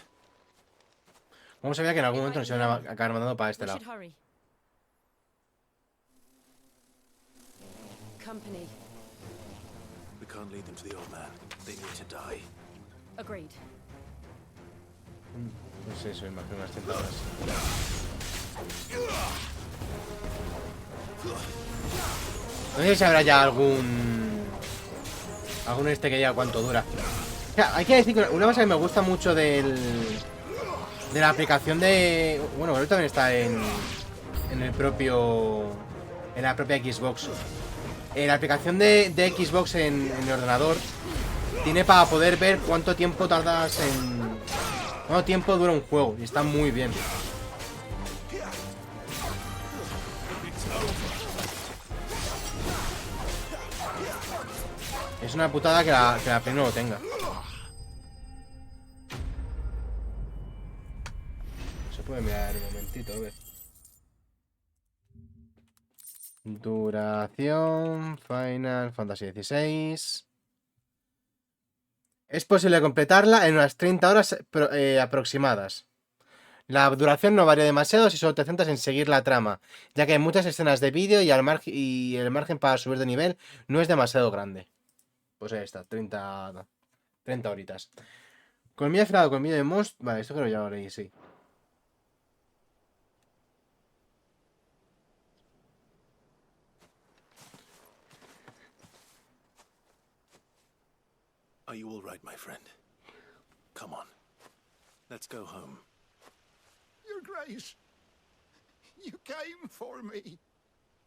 ¿Cómo sabía que en algún momento nos iban a acabar mandando para este We lado? should hurry. Company. We can't lead them to the old man. They need to die. Agreed. No sé, eso, imagino unas 30 horas. No sé si habrá ya algún este que diga cuánto dura. O sea, hay que decir que una cosa que me gusta mucho de la aplicación de... Bueno, creo que también está en el propio... En la propia Xbox. La aplicación de Xbox en el ordenador tiene para poder ver cuánto tiempo tardas en... Cuánto tiempo dura un juego. Y está muy bien. Es una putada que la Play no lo tenga. Se puede mirar un momentito, a ver. Duración, Final Fantasy XVI. Es posible completarla en unas 30 horas aproximadas. La duración no varía demasiado si solo te centras en seguir la trama, ya que hay muchas escenas de vídeo y el margen para subir de nivel no es demasiado grande. Pues ahí está, 30 horitas. Colmillo afilado, colmillo de monstruo. Vale, esto creo que ya lo leí, sí. Are you all right, my friend? Come on. Let's go home. Your Grace, you came for me.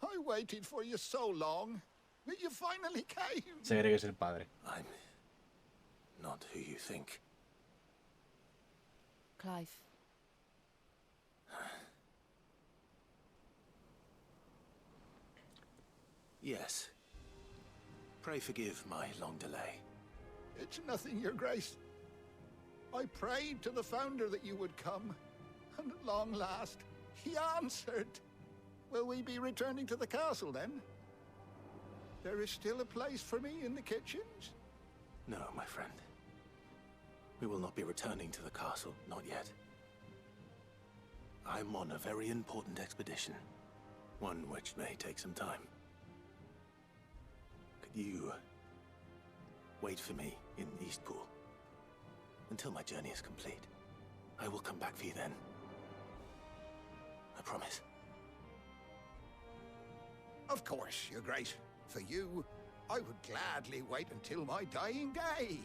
I waited for you so long, but you finally came. Se cree que es el padre. I'm not who you think. Clive. Yes. Pray forgive my long delay. It's nothing, Your Grace. I prayed to the Founder that you would come, and at long last, he answered. Will we be returning to the castle, then? There is still a place for me in the kitchens? No, my friend. We will not be returning to the castle, not yet. I'm on a very important expedition. One which may take some time. Could you wait for me in Eastpool until my journey is complete? I will come back for you then. I promise. Of course, Your Grace. For you, I would gladly wait until my dying day.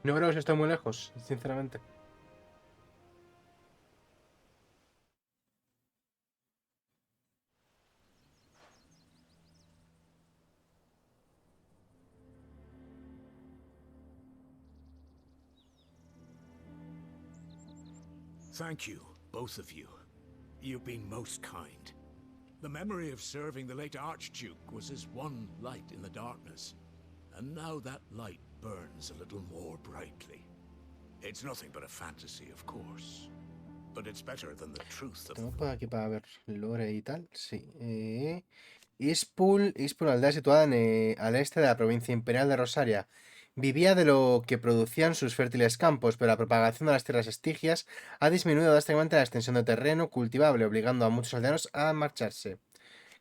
No creo que esté muy lejos, sinceramente. Thank you, both of you. You've been most kind. The memory of serving the late Archduke was as one light in the darkness, and now that light burns a little more brightly. It's nothing but a fantasy, of course, but it's better than the truth of Tengo por aquí para ver lore y tal, sí. Ispul, aldea situada al este de la provincia imperial de Rosaria. Vivía de lo que producían sus fértiles campos, pero la propagación de las tierras estigias ha disminuido drásticamente la extensión de terreno cultivable, obligando a muchos aldeanos a marcharse.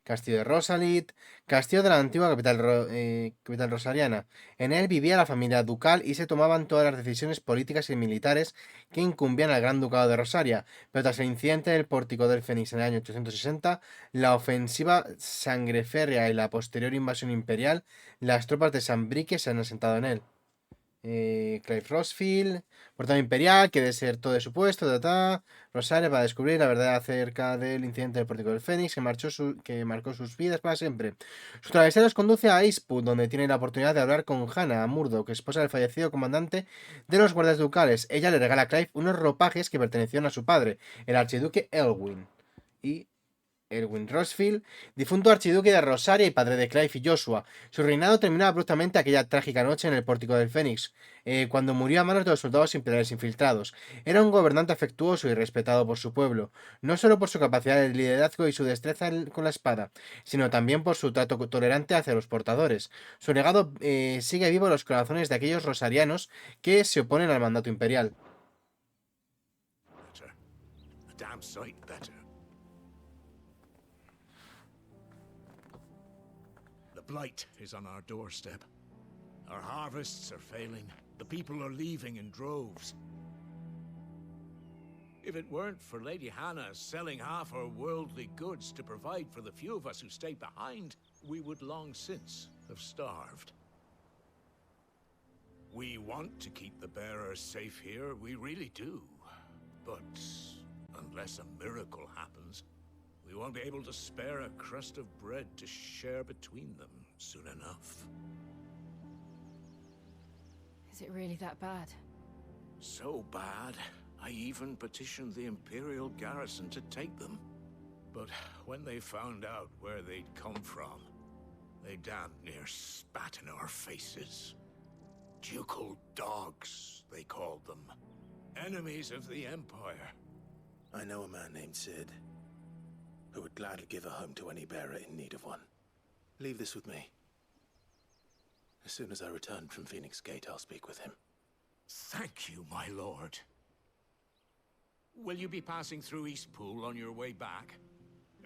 Castillo de Rosalit, castillo de la antigua capital rosariana. En él vivía la familia ducal y se tomaban todas las decisiones políticas y militares que incumbían al Gran Ducado de Rosaria, pero tras el incidente del Pórtico del Fénix en el año 860, la ofensiva sangreférrea y la posterior invasión imperial, las tropas de Sambrique se han asentado en él. Clive Rosfield, portavoz imperial, que desertó de su puesto, Rosario para descubrir la verdad acerca del incidente del Pórtico del Fénix que marcó sus vidas para siempre. Su travesía los conduce a Icewood, donde tiene la oportunidad de hablar con Hannah Murdoch, esposa del fallecido comandante de los guardias ducales. Ella le regala a Clive unos ropajes que pertenecieron a su padre, el archiduque Elwyn. Y Erwin Rosfield, difunto archiduque de Rosaria y padre de Clive y Joshua. Su reinado terminó abruptamente aquella trágica noche en el Pórtico del Fénix, cuando murió a manos de los soldados imperiales infiltrados. Era un gobernante afectuoso y respetado por su pueblo, no solo por su capacidad de liderazgo y su destreza con la espada, sino también por su trato tolerante hacia los portadores. Su legado sigue vivo en los corazones de aquellos rosarianos que se oponen al mandato imperial. Better. A damn sight better. The blight is on our doorstep. Our harvests are failing. The people are leaving in droves. If it weren't for Lady Hannah selling half her worldly goods to provide for the few of us who stay behind, we would long since have starved. We want to keep the bearers safe here, we really do. But unless a miracle happens, we won't be able to spare a crust of bread to share between them soon enough. Is it really that bad? So bad, I even petitioned the Imperial garrison to take them. But when they found out where they'd come from, they damn near spat in our faces. Ducal dogs, they called them. Enemies of the Empire. I know a man named Sid, who would gladly give a home to any bearer in need of one. Leave this with me. As soon as I return from Phoenix Gate, I'll speak with him. Thank you, my lord. Will you be passing through Eastpool on your way back?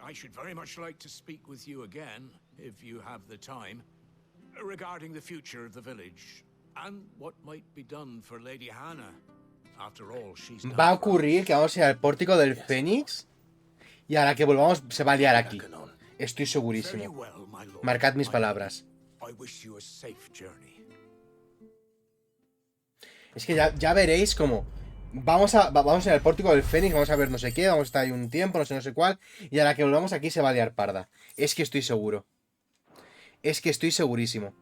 I should very much like to speak with you again, if you have the time, regarding the future of the village, and what might be done for Lady Hannah. After all, she's done Va a for ocurrir us. que vamos a ir al Pórtico del Fénix y a la que volvamos se va a liar aquí. Estoy Very segurísimo. well, my lord. Marcad mis palabras. I wish you a safe journey. Es que ya veréis cómo vamos a ir al Pórtico del Fénix, vamos a ver no sé qué, vamos a estar ahí un tiempo, no sé cuál, y a la que volvamos aquí se va a liar parda. Es que estoy seguro. Es que estoy segurísimo.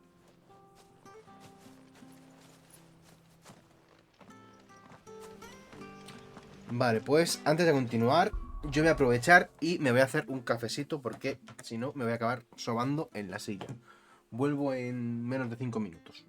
Vale, pues antes de continuar, yo voy a aprovechar y me voy a hacer un cafecito porque si no me voy a acabar sobando en la silla. Vuelvo en menos de 5 minutos.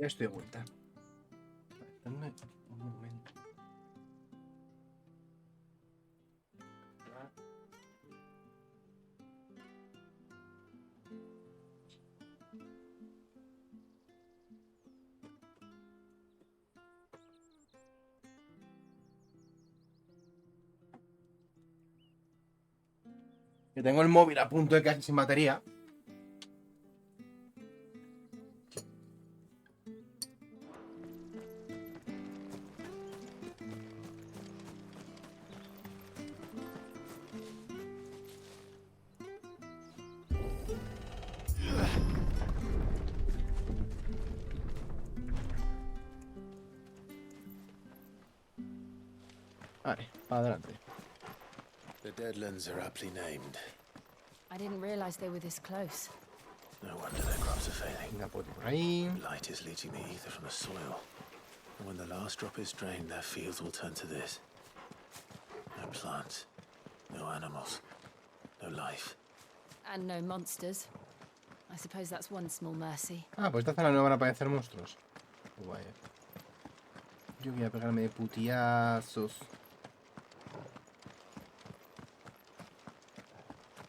Ya estoy de vuelta. Dame un momento. Que tengo el móvil a punto de quedarse sin batería. Vale, para adelante. The Deadlands are aptly named. I didn't realize they were this close. No wonder their crops are failing. Una poti por ahí. Blight is leaching the ether from the soil. And when the last drop is drained, their fields will turn to this. No plants, no animals, no life. And no monsters. I suppose that's one small mercy. Ah, pues esta zona no van a aparecer monstruos. Guay. Yo voy a pegarme de putiazos.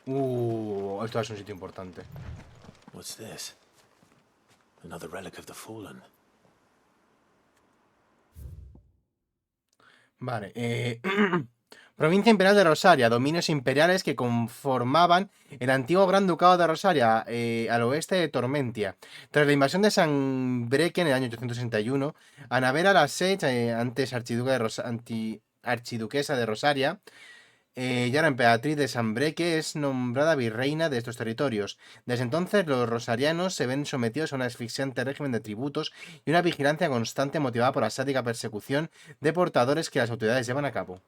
Esto es un sitio importante. What's this? Another relic of the fallen. Vale, Provincia Imperial de Rosaria, dominios imperiales que conformaban el antiguo Gran Ducado de Rosaria, al oeste de Tormentia. Tras la invasión de San Breque en el año 861, Anabela la Sage, antes archiduquesa de Rosaria, ya era emperatriz de San Breque, es nombrada virreina de estos territorios. Desde entonces los rosarianos se ven sometidos a un asfixiante régimen de tributos y una vigilancia constante motivada por la sádica persecución de portadores que las autoridades llevan a cabo.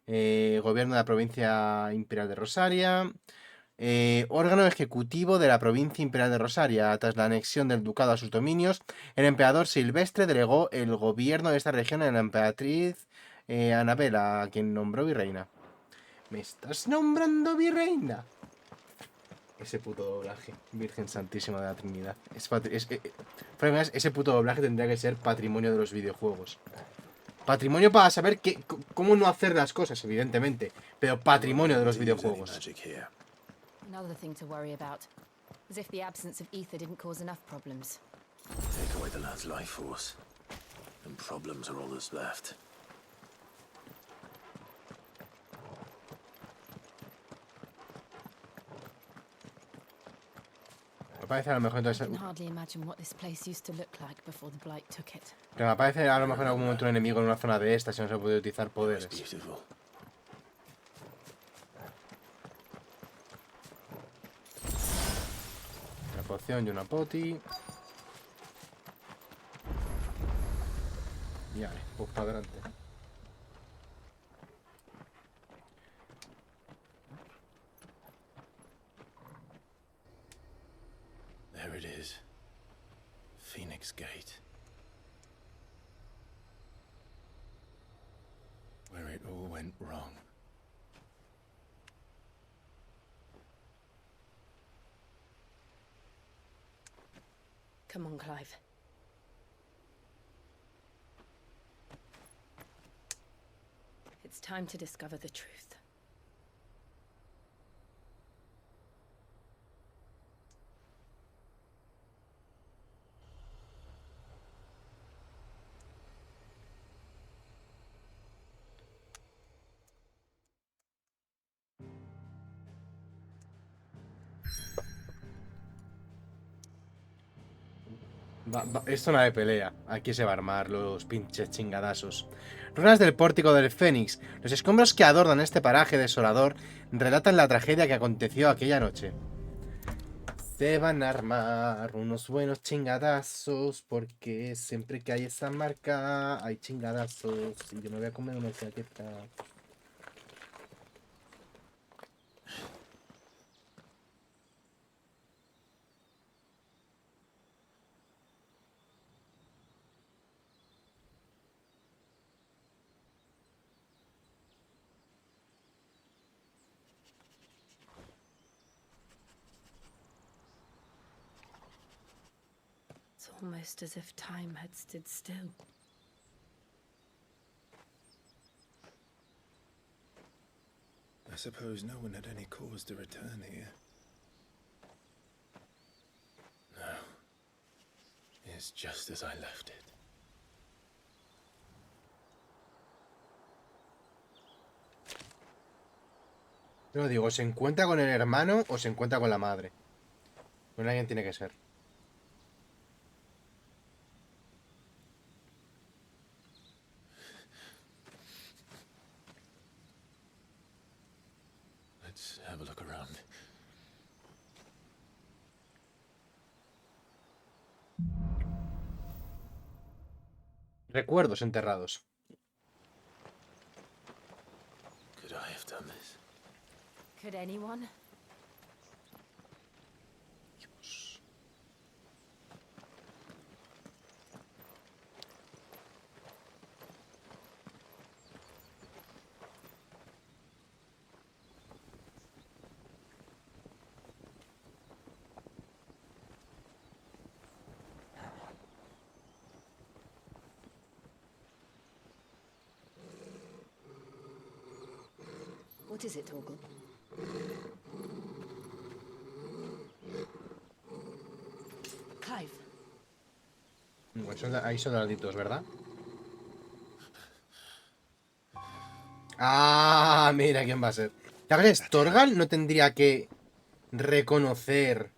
Gobierno de la provincia imperial de Rosaria. Órgano ejecutivo de la provincia imperial de Rosaria. Tras la anexión del ducado a sus dominios, el emperador Silvestre delegó el gobierno de esta región a la emperatriz Anabela, a quien nombró virreina. ¿Me estás nombrando virreina? Ese puto doblaje. Virgen Santísima de la Trinidad. Ese puto doblaje tendría que ser patrimonio de los videojuegos. Patrimonio para saber cómo no hacer las cosas, evidentemente. Pero patrimonio de los videojuegos. Another thing to worry about. As if the absence of ether didn't cause enough problems. Take away the lad's life force, and problems are all that's left. Me parece a lo mejor I entonces. can hardly imagine what this place used to look like before the blight took it. Pero me parece a lo mejor en algún momento un enemigo en una zona de estas y no se puede utilizar poderes. Beautiful. Una poción y una poti. Y vale, pues para adelante. There it is. Phoenix Gate. Where it all went wrong. Come on, Clive. It's time to discover the truth. Es zona de pelea. Aquí se va a armar los pinches chingadazos. Ruinas del Pórtico del Fénix. Los escombros que adornan este paraje desolador relatan la tragedia que aconteció aquella noche. Se van a armar unos buenos chingadazos porque siempre que hay esa marca hay chingadazos. Y yo me voy a comer una chaqueta. It's almost as if time had stood still. I suppose no one had any cause to return here. No. It's just as I left it. Yo digo, ¿se encuentra con el hermano o se encuentra con la madre? Con alguien tiene que ser. Let's have a look around. Recuerdos enterrados. Could I have done this? Could anyone? What is it, Torgal? Clive. Hay soldaditos, ¿verdad? Ah, mira quién va a ser. ¿Te crees? Torgal no tendría que reconocer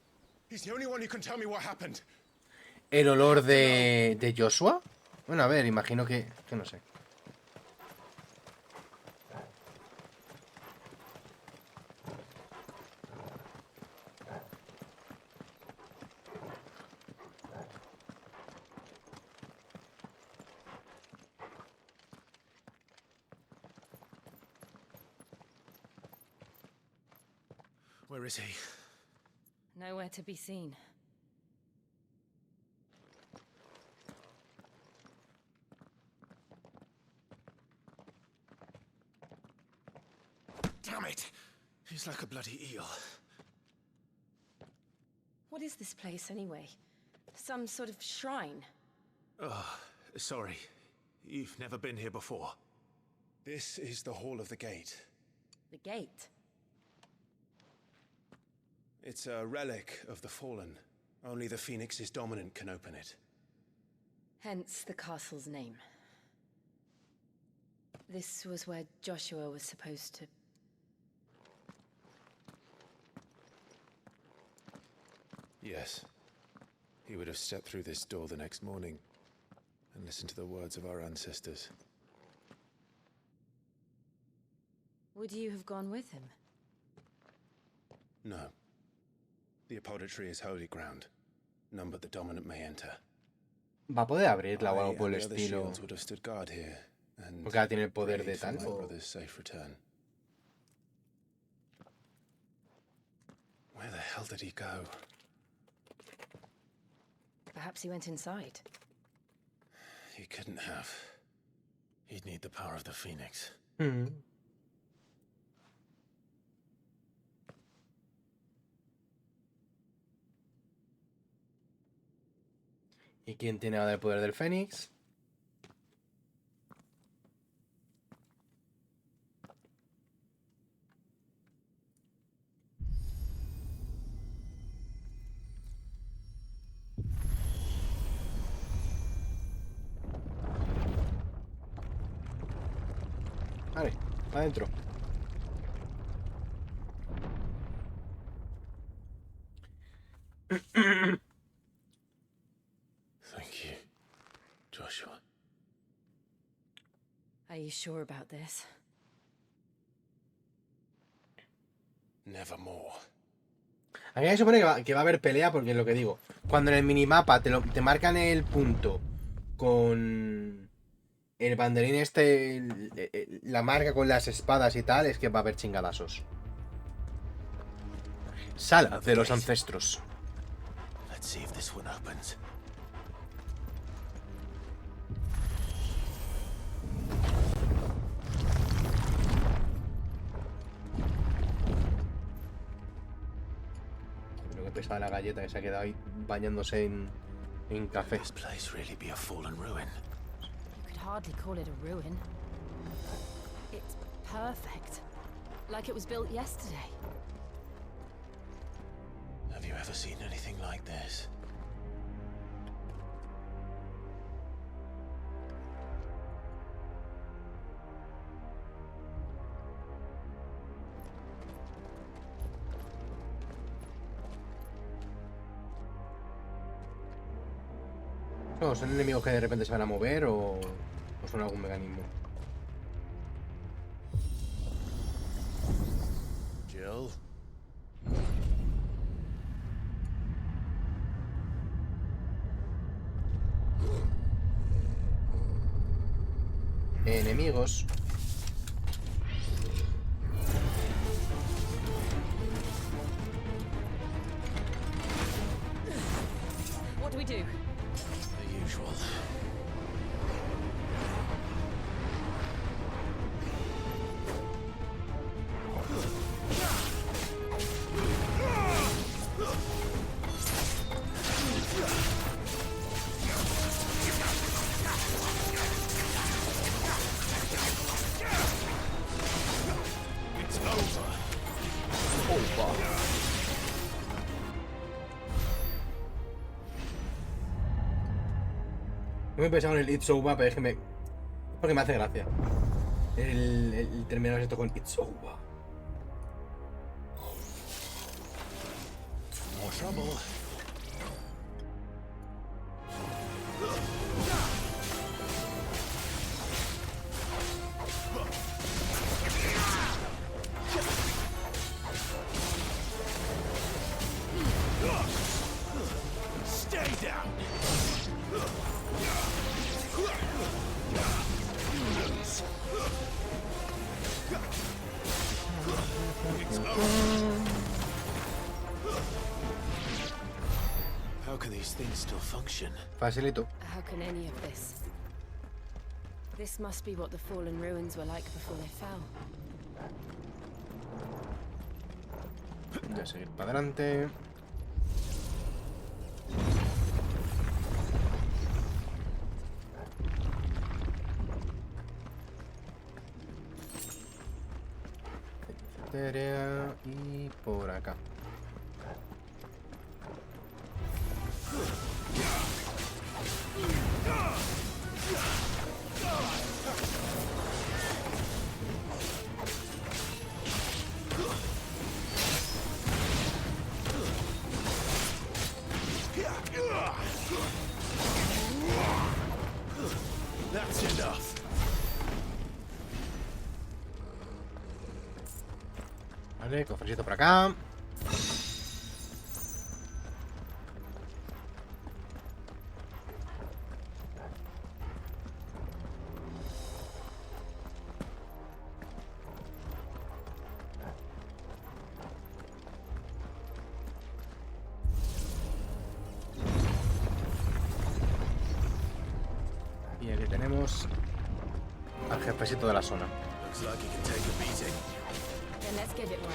el olor de Joshua. Bueno, a ver, imagino que no sé. Where is he? Nowhere to be seen. Damn it! He's like a bloody eel. What is this place, anyway? Some sort of shrine? Oh, sorry. You've never been here before. This is the Hall of the Gate. The gate? It's a relic of the Fallen. Only the Phoenix's dominant can open it. Hence the castle's name. This was where Joshua was supposed to... Yes. He would have stepped through this door the next morning and listened to the words of our ancestors. Would you have gone with him? No. The apodatory is holy ground. None but the dominant may enter. ¿Va a poder abrirla o algo por el I and the other estilo? shields would have stood guard here and Porque ahora tiene el poder de prayed for tal. my o- brother's safe return. Where the hell did he go? Perhaps he went inside. He couldn't have. He'd need the power of the Phoenix. Mm. ¿Y quién tiene ahora el poder del Fénix? Vale, adentro. Thank you, Joshua. Are you sure about this? Nevermore. Aquí se supone que va a haber pelea porque es lo que digo. Cuando en el minimapa te marcan el punto con el banderín este, la marca con las espadas y tal, es que va a haber chingadazos. Sala de los ancestros. Let's see if this one opens. Lo que pesaba la galleta que se ha quedado ahí bañándose en En café. This place really be a fallen ruin? You could hardly call it a ruin. It's perfect. Like it was built yesterday. Have you ever seen anything like this? No, ¿son enemigos que de repente se van a mover o son algún mecanismo? Jill? Enemigos. What do we do? The usual. It's over. No me he pensado en el It's Over, pero es que me... porque me hace gracia. El terminar esto con It's Over. More trouble. Stay down. It's over. How can these things still function? Facilito. How can any of this? This must be what the fallen ruins were like before they fell. Voy a seguir para adelante. Etcétera, y por acá. That's enough. Vale, cofrecito por acá. Y aquí tenemos al jefecito de la zona. Looks like he can take a beating. Then let's give it one.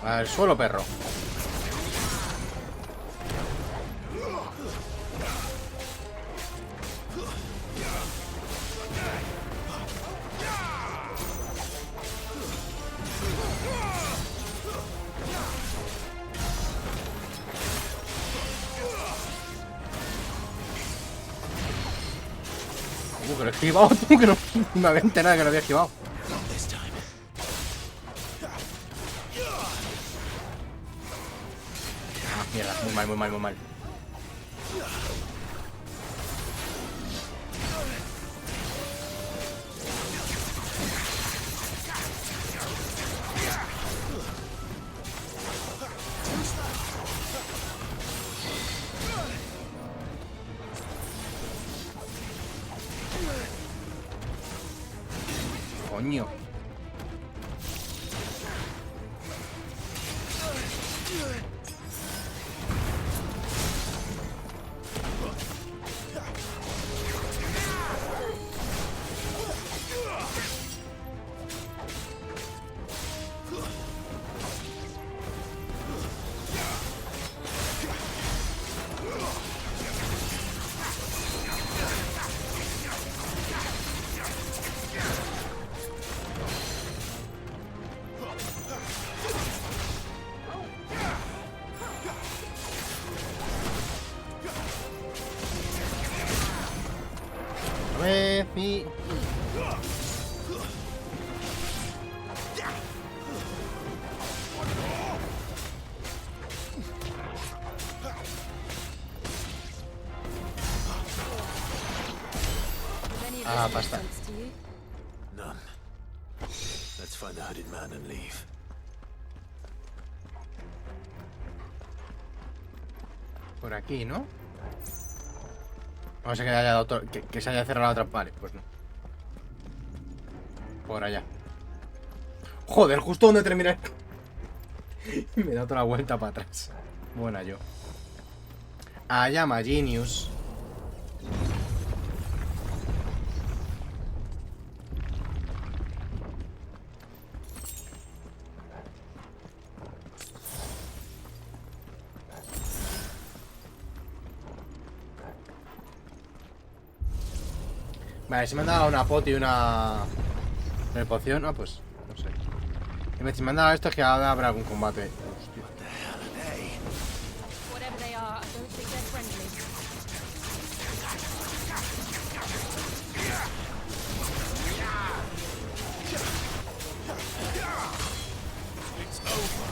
Al suelo, perro. Que lo he esquivado, tú, que no me había enterado que lo había esquivado. Not this time. Ah, mierda, muy mal, muy mal, muy mal. Coño. papi. Ah, pasta. None. Let's find the hooded man and leave. Por aquí, ¿no? Vamos a que haya dado otro, que se haya cerrado la otra. Vale, pues no. Por allá. Joder, justo donde terminé. Me da otra vuelta para atrás. Buena yo. Allá, Genius. Vale, si me han dado una pot y una poción, ah, pues, no sé. Y si me han dado esto es que ahora habrá algún combate. Hostia. Whatever they are, I don't think they're friendly. It's over.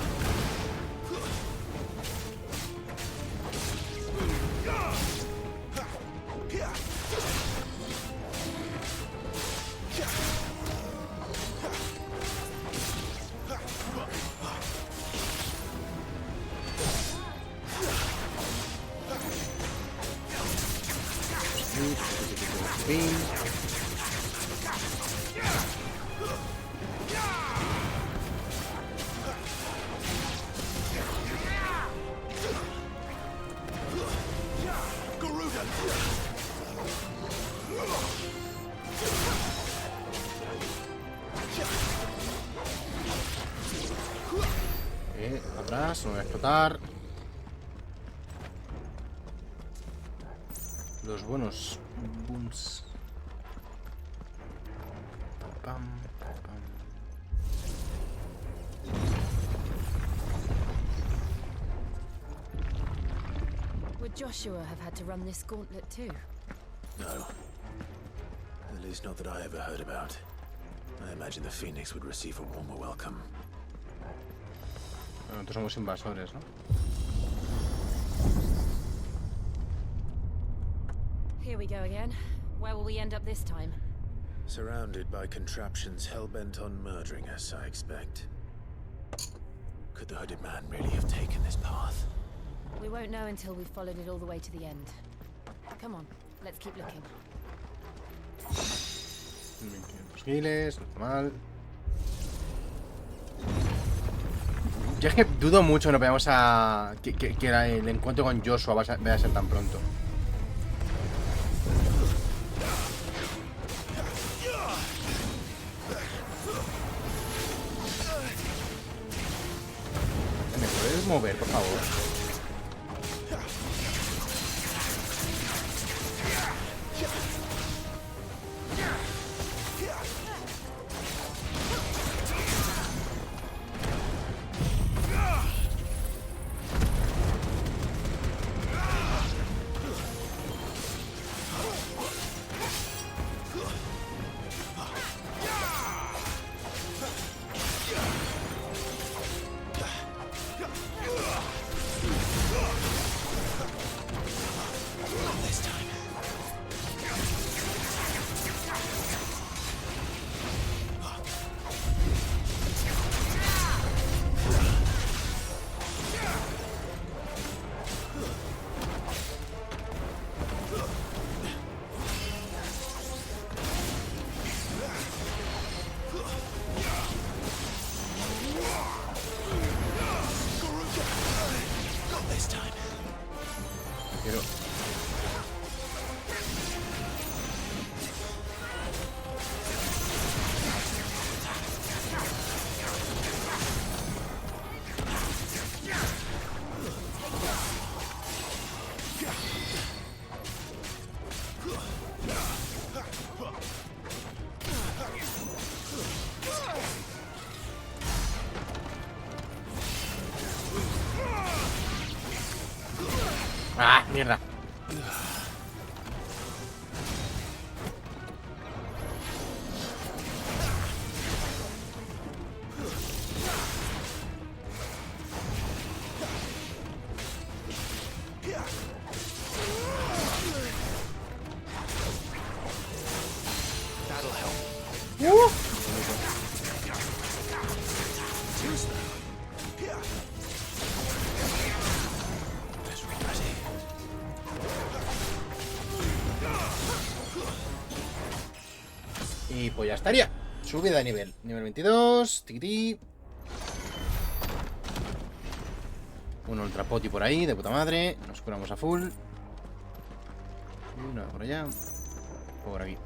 Atrás, no voy a explotar. Los buenos booms. Pam, pam. Would Joshua have had to run this gauntlet too? No. At least not that I ever heard about. I imagine the Phoenix would receive a warmer welcome. Bueno, nosotros somos invasores, ¿no? Here we go again. Where will we end up this time? Surrounded by contraptions hell-bent on murdering us, I expect. Could the hooded man really have taken this path? We won't know until we've followed it all the way to the end. Come on, let's keep looking. Giles, normal. Yo es que dudo mucho que no veamos a... que el encuentro con Joshua vaya a ser tan pronto. ¿Me puedes mover, por favor? Pero... ¡Ah, mierda! Y pues ya estaría. Subida de nivel. Nivel 22. Tiquití. Un ultra poti por ahí, de puta madre. Nos curamos a full. Y una por allá. Por aquí.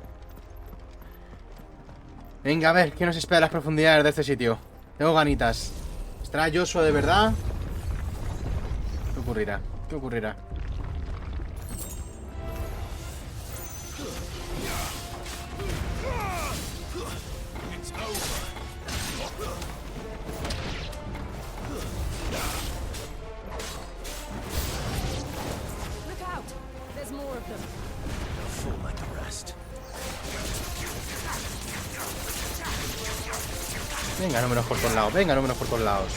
Venga, a ver, ¿qué nos espera en las profundidades de este sitio? Tengo ganitas. ¿Estará Joshua de verdad? ¿Qué ocurrirá? ¿Qué ocurrirá? Look out! There's more of them. They'll fall like the rest. Venga, números por todos lados. Venga, números por todos lados.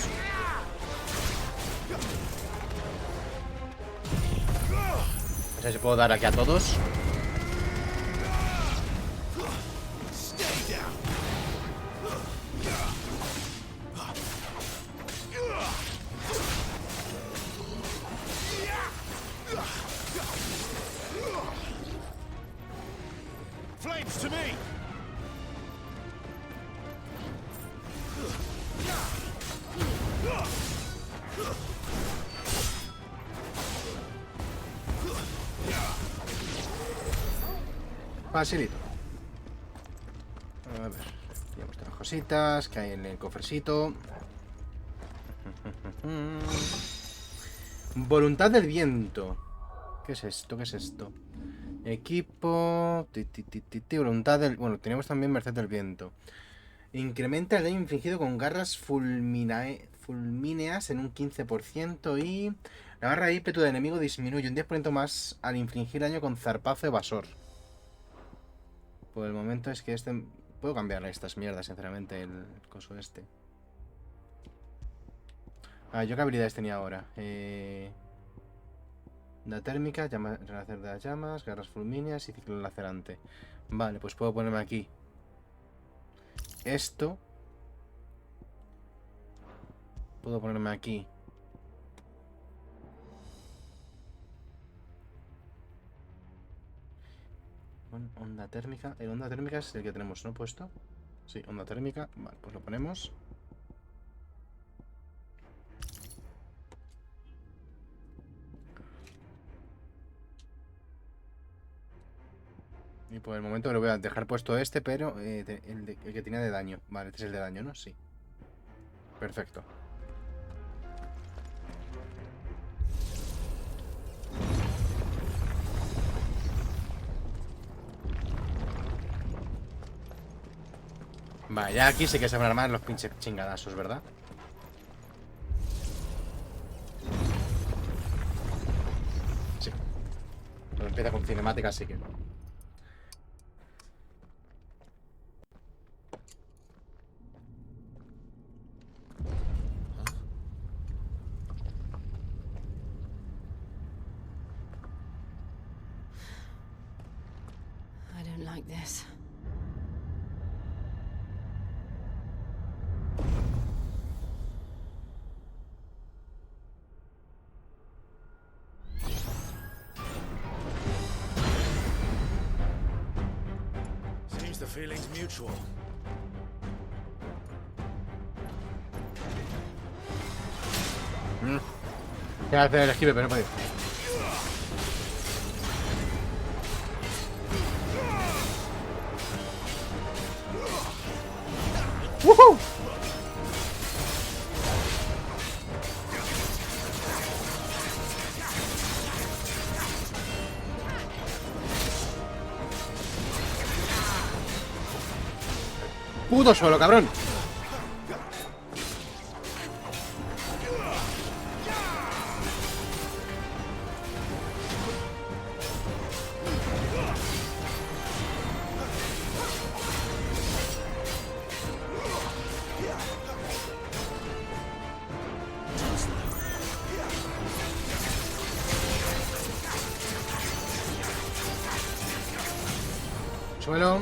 No sé si puedo dar aquí a todos. Flames to me! Facilito. A ver. Tenemos tres cositas que hay en el cofrecito. Voluntad del viento. ¿Qué es esto? ¿Qué es esto? Equipo. Voluntad del. Bueno, tenemos también merced del viento. Incrementa el daño infligido con garras fulmíneas en un 15%. Y la barra de ímpetu del enemigo disminuye un 10% más al infligir daño con zarpazo evasor. Por el momento es que este. Puedo cambiarle estas mierdas, sinceramente, el coso este. ¿Yo qué habilidades tenía ahora? La térmica, renacer de las llamas, garras fulmíneas y ciclo lacerante. Vale, pues puedo ponerme aquí esto. Puedo ponerme aquí onda térmica. El onda térmica es el que tenemos, ¿no? Puesto. Sí, onda térmica. Vale, pues lo ponemos. Y por el momento lo voy a dejar puesto este, pero el que tenía de daño. Vale, este es el de daño, ¿no? Sí. Perfecto. Vale, ya aquí sí que se van a armar los pinches chingadazos, ¿verdad? Sí. Cuando empieza con cinemática, sí que... I don't like this. Seems the feeling's mutual. Voy a hacer el esquive, pero no he podido. ¡Woohoo! Puto suelo, cabrón. Suelo.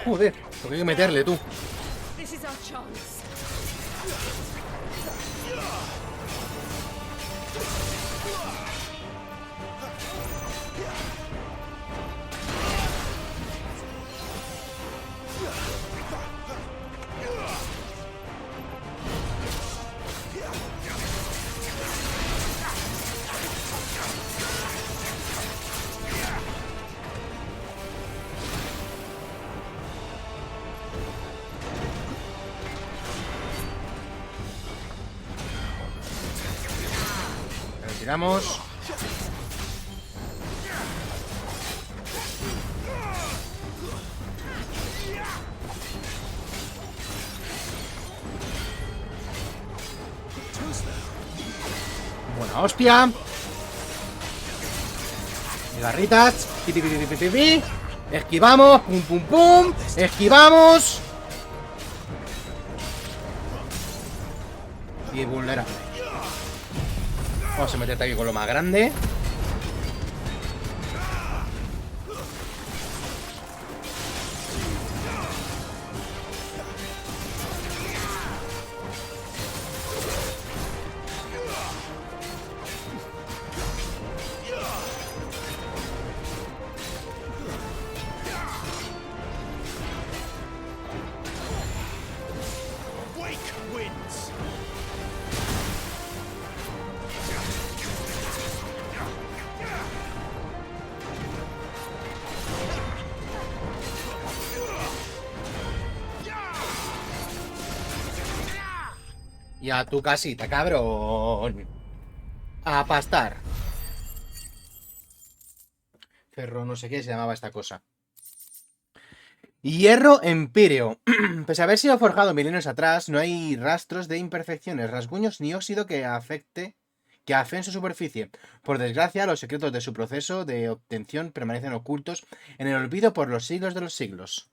Joder, lo que hay que meterle, tú. This is our chance. Tiramos. Buena hostia. Garritas. Pi, pi, pi, pi, pi, pi, pi. Esquivamos. Pum, pum, pum. Esquivamos. Y vulnerable. Vamos a meterte aquí con lo más grande. Y a tu casita, cabrón. A pastar. Ferro, no sé qué se llamaba esta cosa. Hierro empíreo. Pese a haber sido forjado milenios atrás, no hay rastros de imperfecciones, rasguños ni óxido que afeen su superficie. Por desgracia, los secretos de su proceso de obtención permanecen ocultos en el olvido por los siglos de los siglos.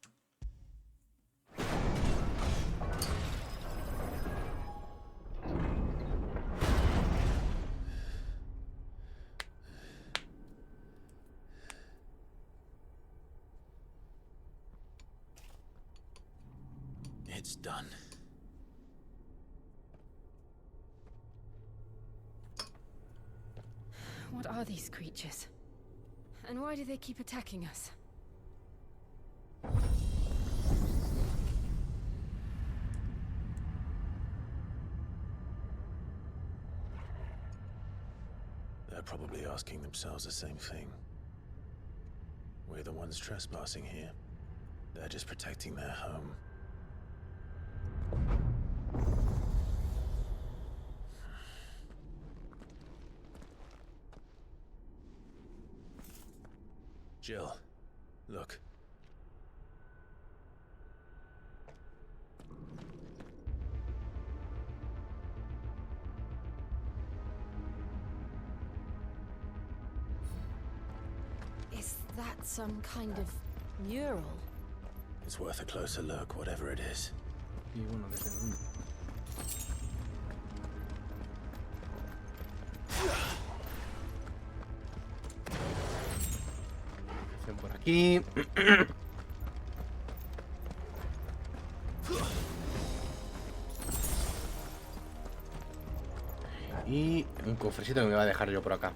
It's done. What are these creatures? And why do they keep attacking us? They're probably asking themselves the same thing. We're the ones trespassing here. They're just protecting their home. Jill, look. Is that some kind of mural? It's worth a closer look, whatever it is. Y bueno, desde dónde. Por aquí. Y un cofrecito que me va a dejar yo por acá.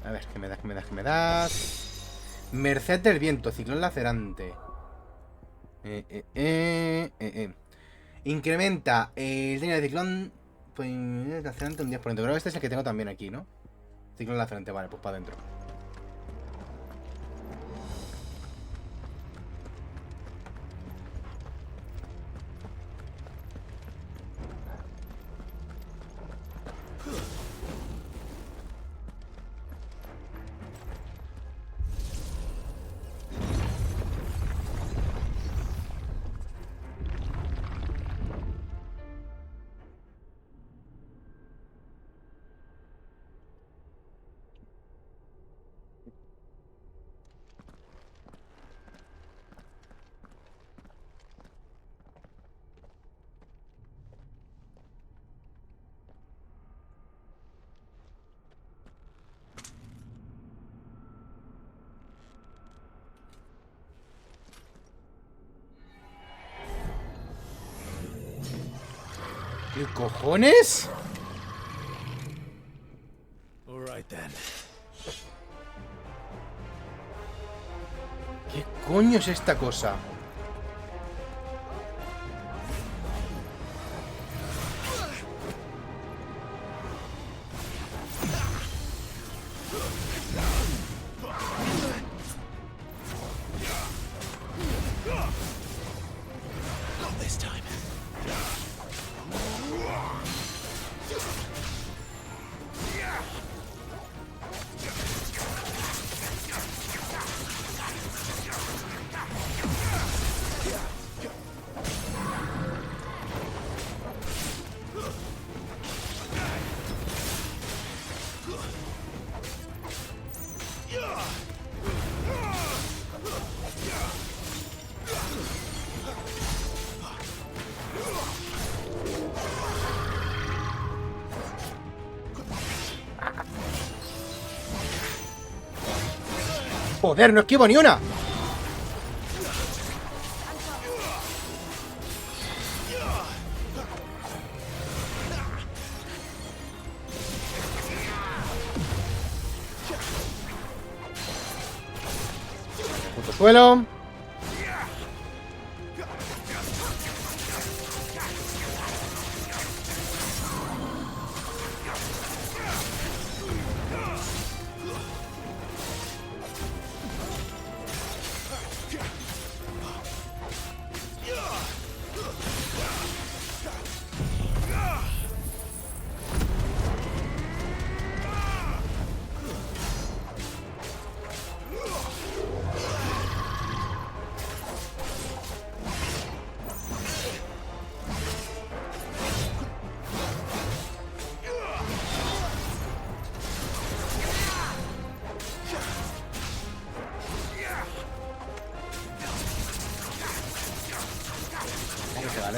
A ver, ¿qué me das? ¿Qué me das? ¿Qué me das? Merced del viento, ciclón lacerante. Incrementa el daño de ciclón pues, lacerante un 10%. Creo que este es el que tengo también aquí, ¿no? Ciclón lacerante, vale, pues para adentro. ¿Qué cojones? All right then. ¿Qué coño es esta cosa? Not this time. Joder, no esquivo ni una. Puto suelo.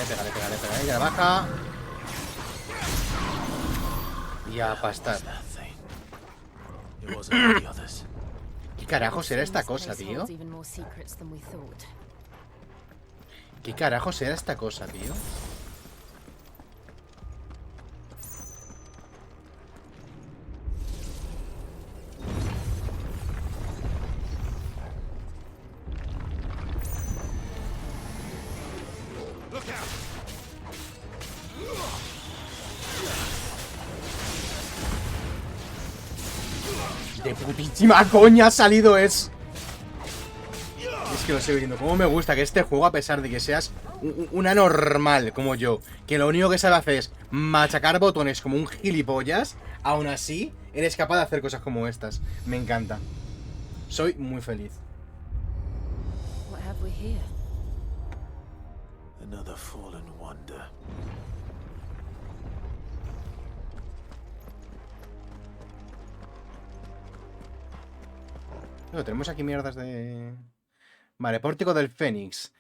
Pégale, que la baja. Y a pastar. ¿Qué carajo será esta cosa, tío? ¿Qué carajo será esta cosa, tío? De putísima coña ha salido es que lo estoy viendo. Cómo me gusta que este juego, a pesar de que seas una normal como yo, que lo único que sabe hacer es machacar botones como un gilipollas, aún así eres capaz de hacer cosas como estas. Me encanta. Soy muy feliz. What have we here? Another fallen wonder. Tenemos aquí mierdas de... Vale, Pórtico del Fénix.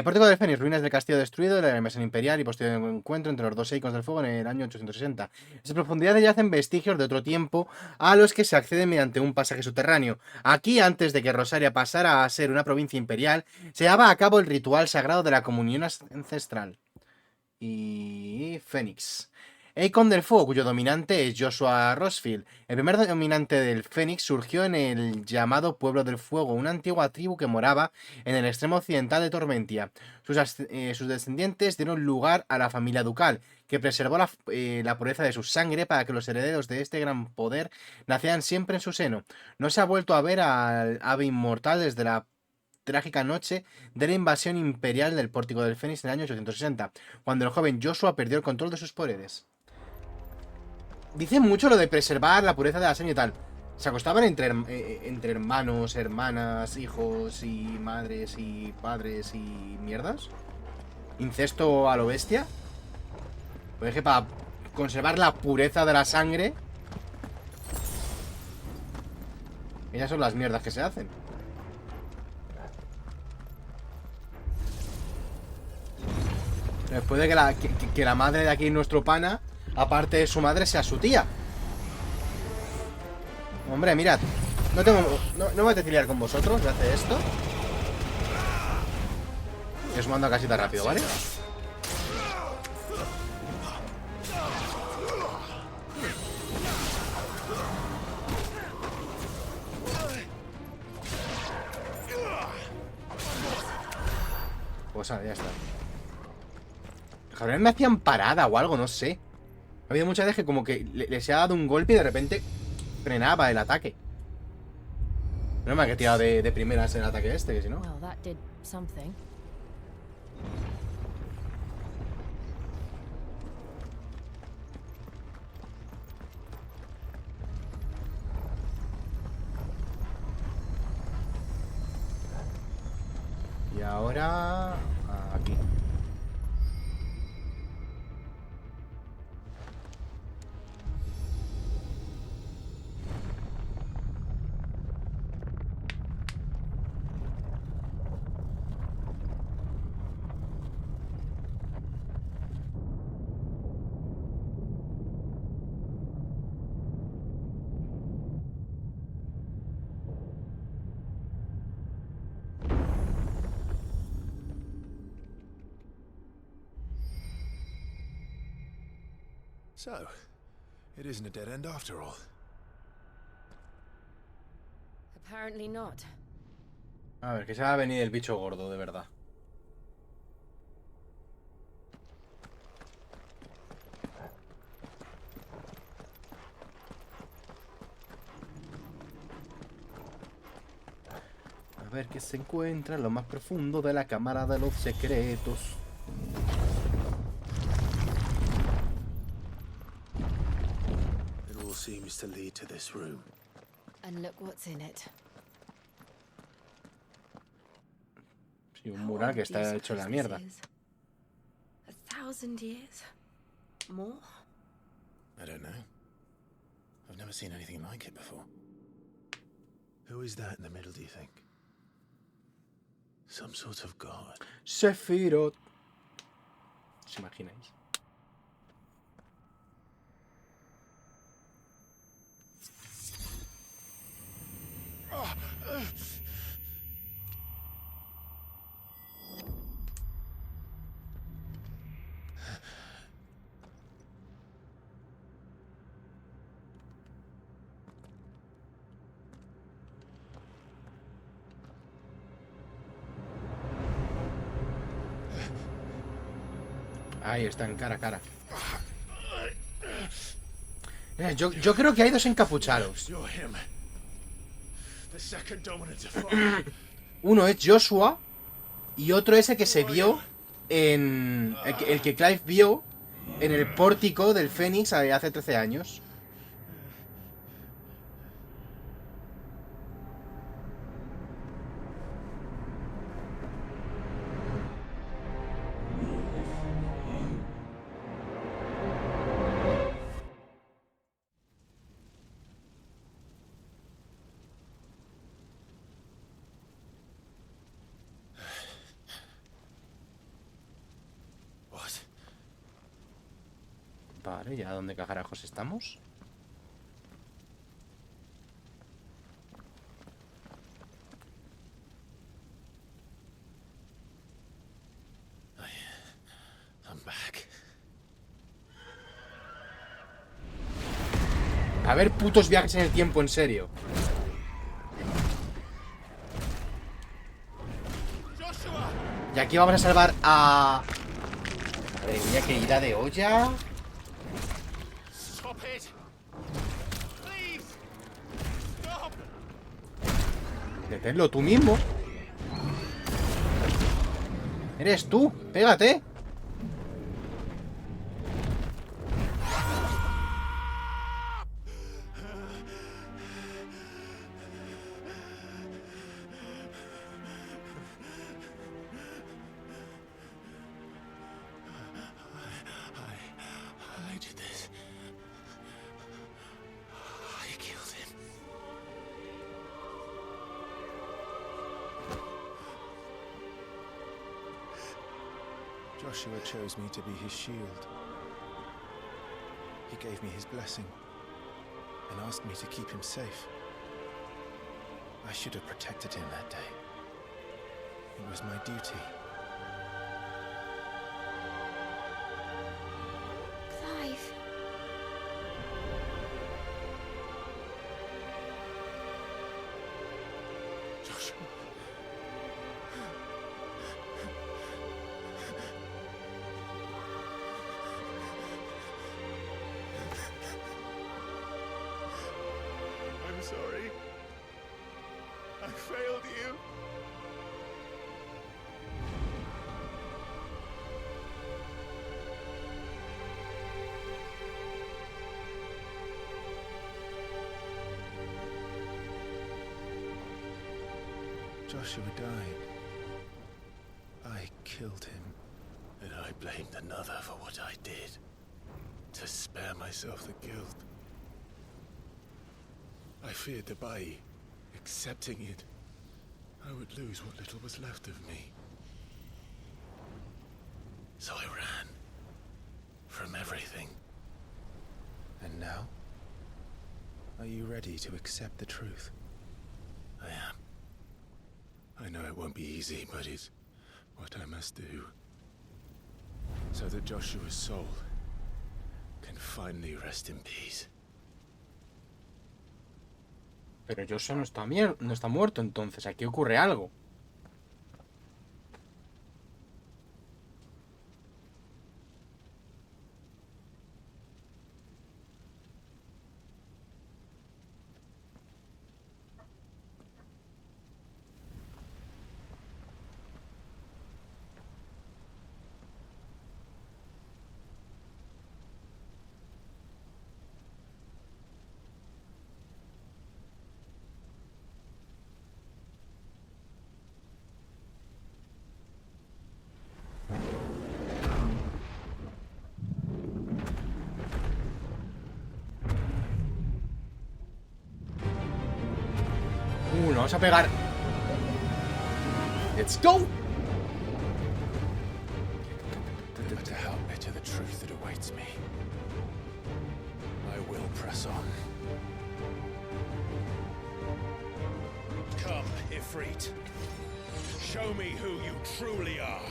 Pórtico del Fénix, ruinas del castillo destruido, de la invasión imperial y posterior encuentro entre los dos Eikons del fuego en el año 860. En sus profundidades yacen vestigios de otro tiempo a los que se accede mediante un pasaje subterráneo. Aquí, antes de que Rosaria pasara a ser una provincia imperial, se llevaba a cabo el ritual sagrado de la comunión ancestral. Y... Fénix. Eikon del Fuego, cuyo dominante es Joshua Rosfield. El primer dominante del Fénix surgió en el llamado Pueblo del Fuego, una antigua tribu que moraba en el extremo occidental de Tormentia. Sus descendientes dieron lugar a la familia ducal, que preservó la pureza de su sangre para que los herederos de este gran poder nacieran siempre en su seno. No se ha vuelto a ver al ave inmortal desde la trágica noche de la invasión imperial del Pórtico del Fénix en el año 860, cuando el joven Joshua perdió el control de sus poderes. Dice mucho lo de preservar la pureza de la sangre y tal. ¿Se acostaban entre hermanos, hermanas, hijos y madres y padres y mierdas? ¿Incesto a lo bestia? Pues es que para conservar la pureza de la sangre, ellas son las mierdas que se hacen. Después de que la madre de aquí, nuestro pana, aparte de su madre, sea su tía. Hombre, mirad. No voy a liar con vosotros. Voy a hacer esto. Y os mando a casita rápido, ¿vale? pues ya está. Los cabrones me hacían parada o algo, no sé. Ha habido muchas veces que como que les ha dado un golpe y de repente frenaba el ataque. No me ha tirado de primeras el ataque este, que si no. Well, that did something. Y ahora... aquí. So, it isn't a dead end after all. Apparently not. A ver, que se va a venir el bicho gordo, de verdad. A ver qué se encuentra en lo más profundo de la cámara de los secretos. It all seems to lead to this room. And look what's in it. Sí, un mural que está hecho en la mierda. 1,000 years? More? I don't know. I've never seen anything like it before. Who is that in the middle, do you think? Some sort of god. Sephiroth. ¿Os imagináis? Ahí están, cara a cara. Yo creo que hay dos encapuchados. Uno es Joshua y otro es el que se vio en... El que Clive vio en el pórtico del Fénix hace 13 años. Vale, ¿ya dónde carajos estamos? I'm back. A ver, putos viajes en el tiempo, en serio. Y aquí vamos a salvar a... Madre mía, que ida de olla. Deténlo tú mismo. Eres tú, pégate. I did this. I killed him. Joshua chose me to be his shield. He gave me his blessing and asked me to keep him safe. I should have protected him that day. It was my duty. Clive. Joshua. sorry. I failed you. Joshua died. I killed him. And I blamed another for what I did. To spare myself the guilt. I feared that by accepting it, I would lose what little was left of me. So I ran. From everything. And now? Are you ready to accept the truth? I am. I know it won't be easy, but it's what I must do. So that Joshua's soul can finally rest in peace. Pero Joshua no está muerto, entonces aquí ocurre algo. Nos vamos a pegar. Let's go. No matter how bitter the truth that awaits me, I will press on. Come, Ifrit. Show me who you truly are.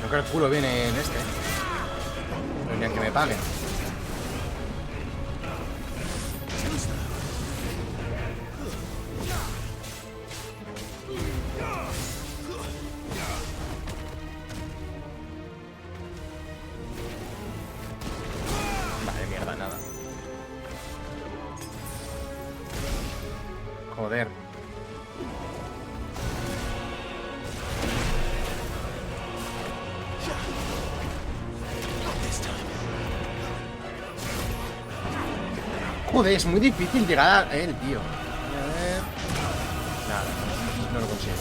Creo que el culo viene en este. Tendrían que me paguen. Vale, mierda, nada. Joder. Joder, es muy difícil llegar a él, tío. A ver. Nada, no lo consigo.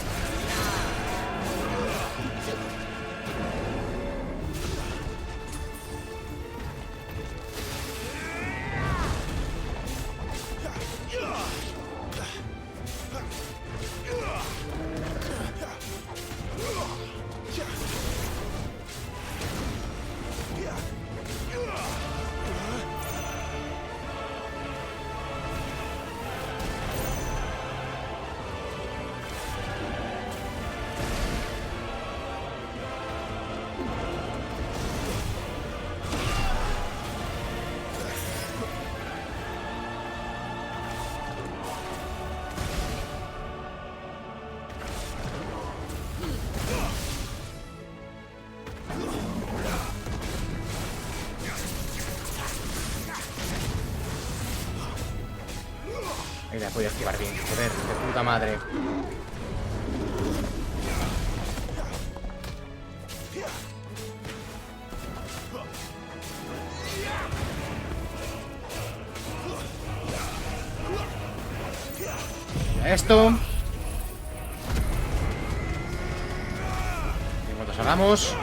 Ahí la podía esquivar bien, joder, de puta madre. Esto. En cuanto salgamos.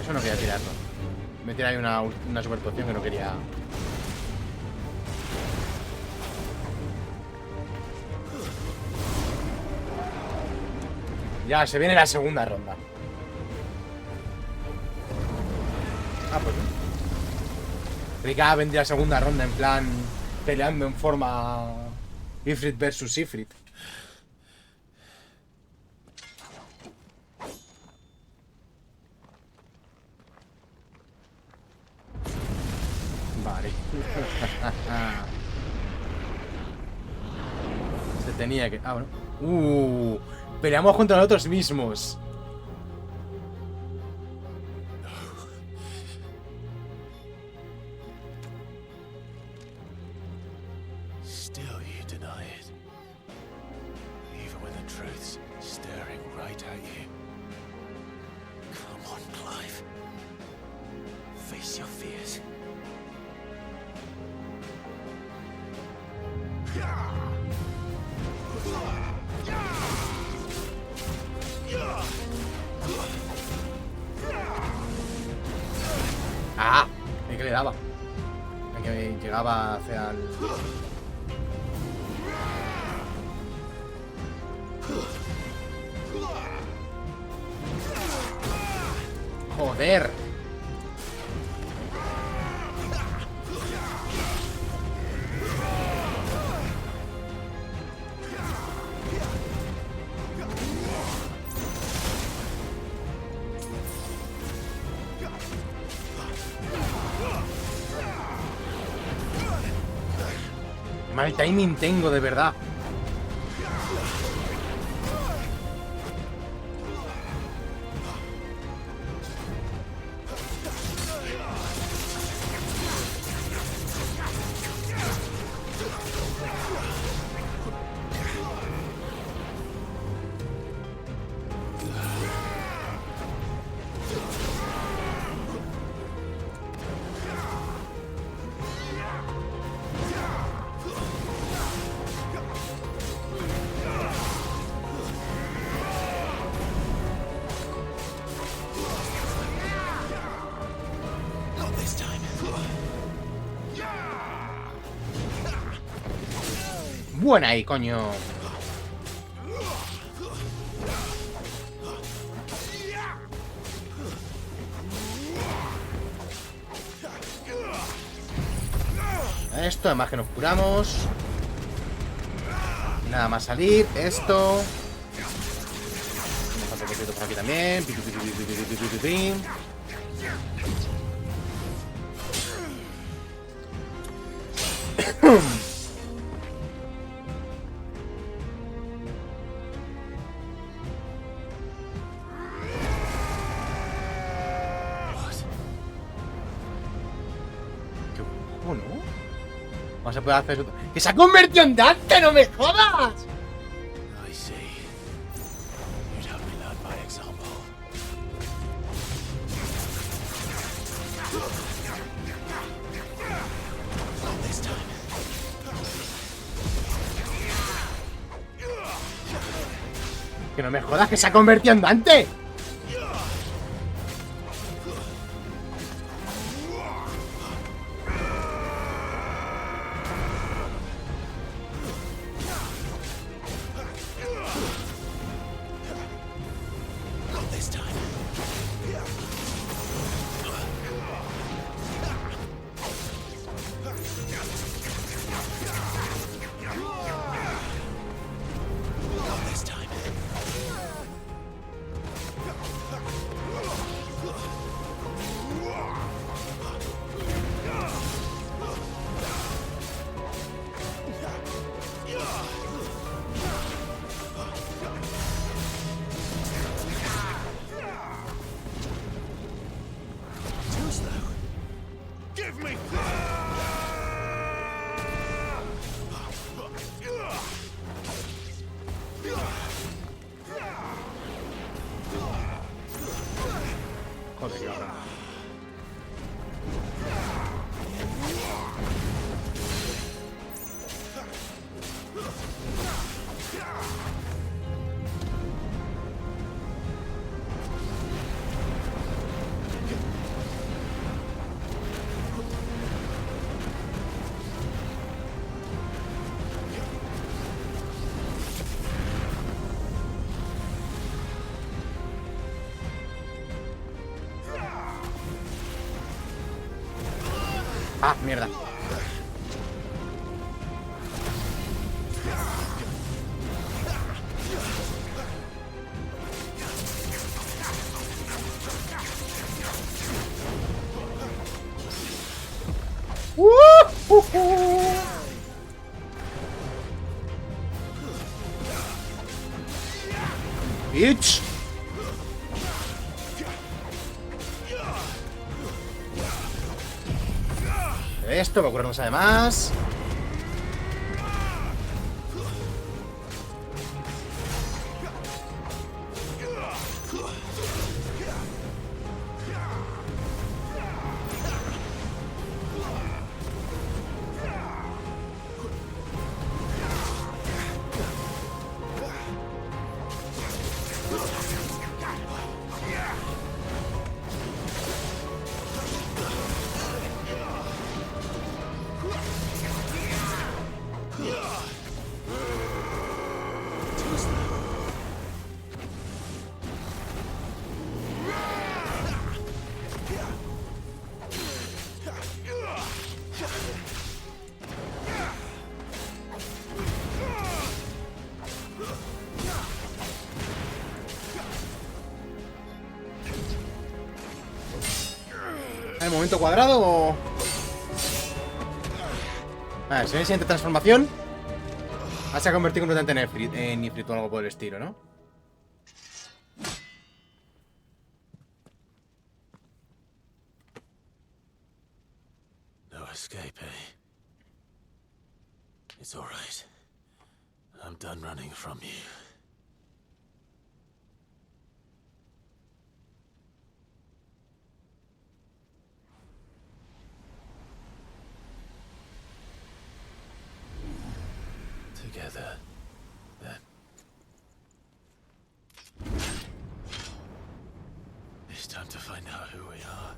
Eso no quería tirarlo. Me tira ahí una super poción que no quería. Ya, se viene la segunda ronda. Ah, pues no. Creí que vendría la segunda ronda en plan peleando en forma Ifrit versus Ifrit. Vale. Se tenía que... Ah, bueno. Peleamos contra nosotros mismos. Still you deny it. Even when the truth's staring right at you. Come on, Clive. Face your fears. ¡Ah! ¿En qué le daba? En que llegaba hacia el... ¡Joder! Mal timing tengo, de verdad. Buena ahí, coño. Esto, además que nos curamos. Nada más salir. Esto. Vamos a poner por aquí también. Vamos a poder hacer eso. ¡Que se ha convertido en Dante! ¡No me jodas! I see. You'd have me learn by example. Not this time. ¡Que no me jodas! ¡Que se ha convertido en Dante! Ah, mierda. Bitch. Esto va a ocurrirnos además. ¿En el momento cuadrado o...? A ver, si viene siguiente transformación. Se ha convertido completamente en Ifrit o algo por el estilo, ¿no? No escape, eh? It's all right. I'm done running from you. Together, then. It's time to find out who we are,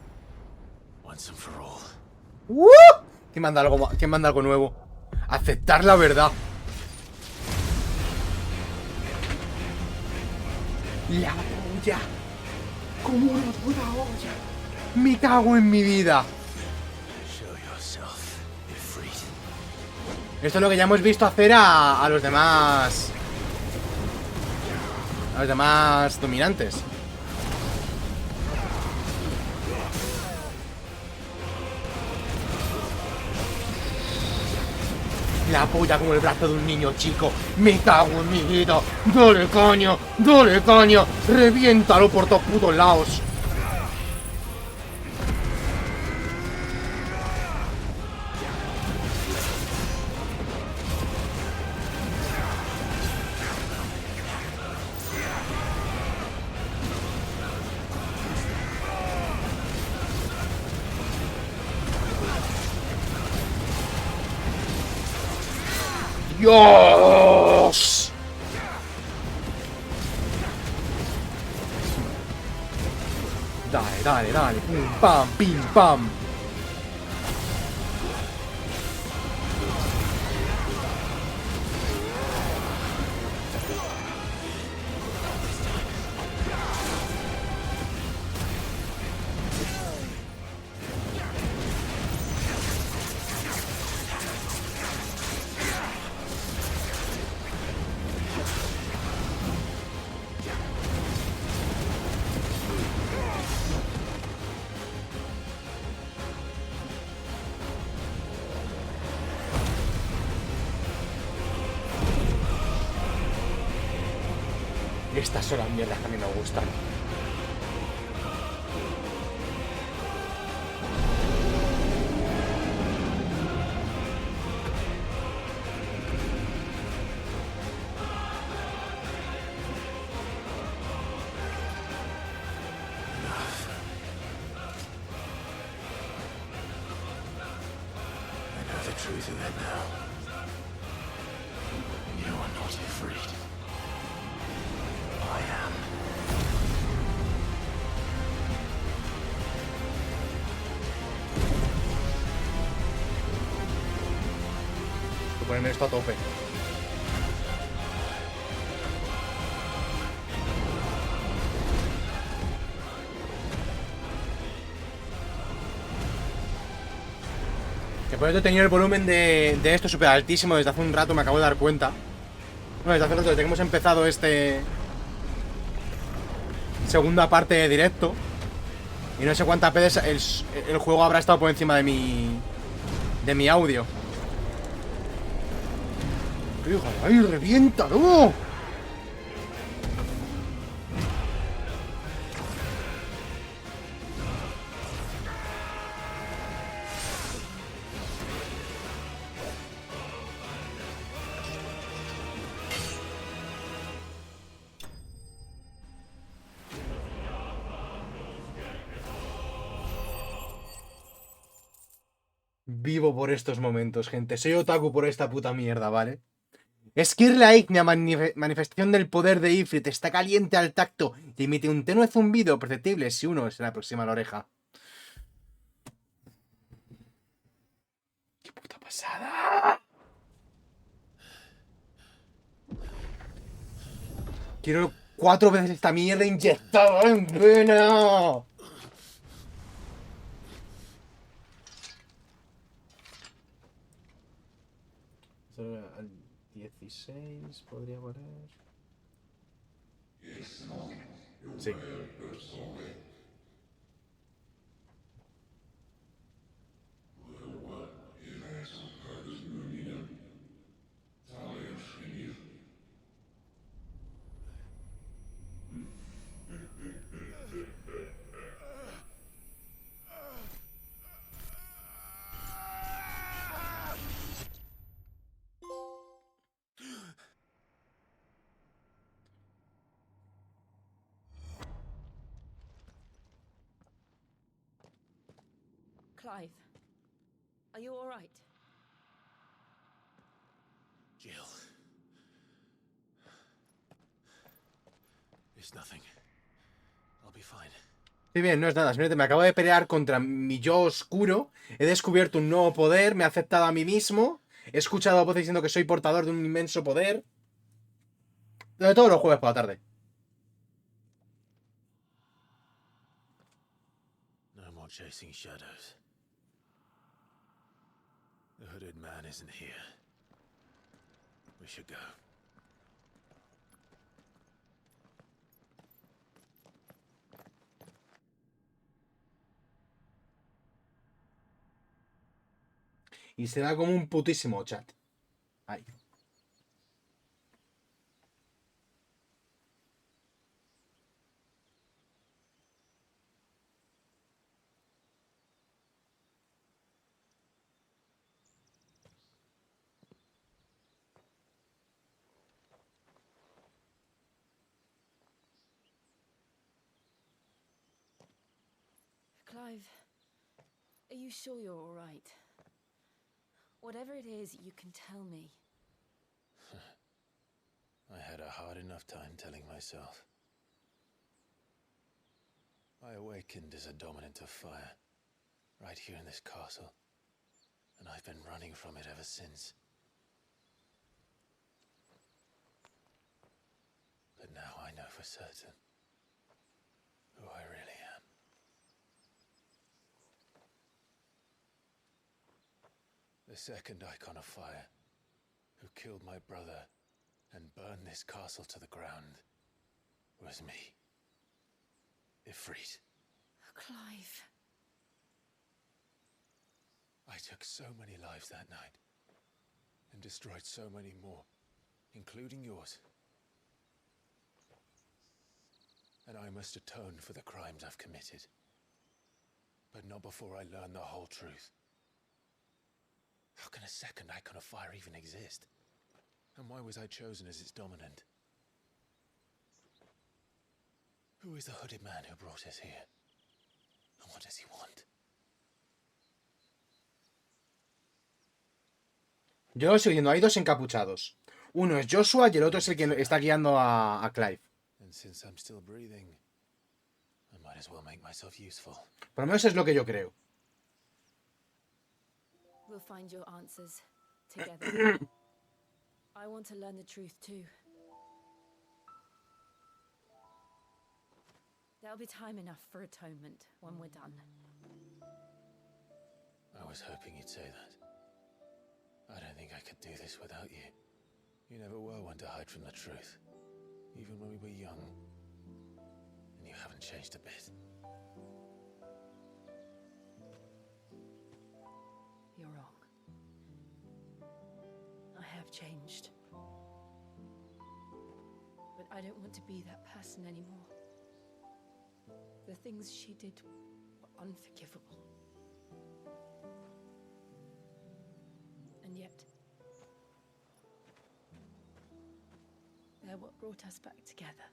once and for all. ¿Quién manda algo nuevo? Aceptar la verdad. La olla. Como una puta olla. Me cago en mi vida. Esto es lo que ya hemos visto hacer a los demás. A los demás dominantes. La polla como el brazo de un niño chico. Me cago en mi vida. Dale coño, dale coño. Reviéntalo por todos putos lados. ¡Dios! Dale, dale, dale. Pum, pam, pim, pam. Estas son las mierdas que a mí me gustan. I know the truth of it now. You are not afraid. I am. Voy a ponerme esto a tope. Que por eso he tenido el volumen de esto súper altísimo desde hace un rato, me acabo de dar cuenta. Bueno, desde hace un rato, desde que hemos empezado segunda parte de directo. Y no sé cuántas veces el juego habrá estado por encima de mi audio. ¡Ay, reviéntalo! Vivo por estos momentos, gente. Soy otaku por esta puta mierda, ¿vale? Es que la ignia manifestación del poder de Ifrit está caliente al tacto y emite un tenue zumbido perceptible si uno se le aproxima a la oreja. ¡Qué puta pasada! Quiero 4 veces esta mierda inyectada en vena. Al 16 podría valer. Sí. Clive, are you all right? Jill. It's nothing. I'll be fine. Sí, bien, no es nada. Simplemente me acabo de pelear contra mi yo oscuro. He descubierto un nuevo poder. Me he aceptado a mí mismo. He escuchado a voces diciendo que soy portador de un inmenso poder. De todos los jueves por la tarde. No more chasing shadows. The hooded man isn't here. We should go. Y se da como un putísimo chat. Ahí. Clive, are you sure you're all right? Whatever it is, you can tell me. I had a hard enough time telling myself. I awakened as a dominant of fire, right here in this castle, and I've been running from it ever since. But now I know for certain who I really am. The second icon of fire, who killed my brother and burned this castle to the ground, was me. Ifrit. Clive. I took so many lives that night, and destroyed so many more, including yours. And I must atone for the crimes I've committed. But not before I learn the whole truth. How can a second icon of fire even exist? And why was I chosen as its dominant? Who is the hooded man who brought us here? And what does he want? Yo lo estoy viendo, hay dos encapuchados. Uno es Joshua y el otro es el que está guiando a Clive. And since I'm still breathing, I might as well make myself useful. Por lo menos es lo que yo creo. We'll find your answers together. I want to learn the truth too. There'll be time enough for atonement when we're done. I was hoping you'd say that. I don't think I could do this without you. You never were one to hide from the truth, even when we were young. And you haven't changed a bit. You're wrong. I have changed. But I don't want to be that person anymore. The things she did were unforgivable. And yet, they're what brought us back together.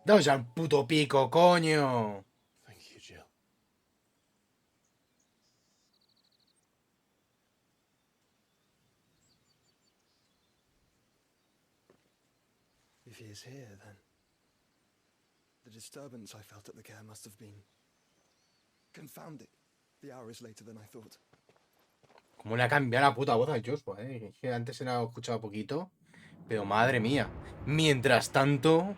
Daos al puto pico, coño. Thank you, Jill. If he is here, then the disturbance I felt at the care must have been confounding. The hour is later than I thought. Cómo le ha cambiado la puta voz a Joshua, Es que antes se la he escuchado poquito. Pero madre mía. Mientras tanto...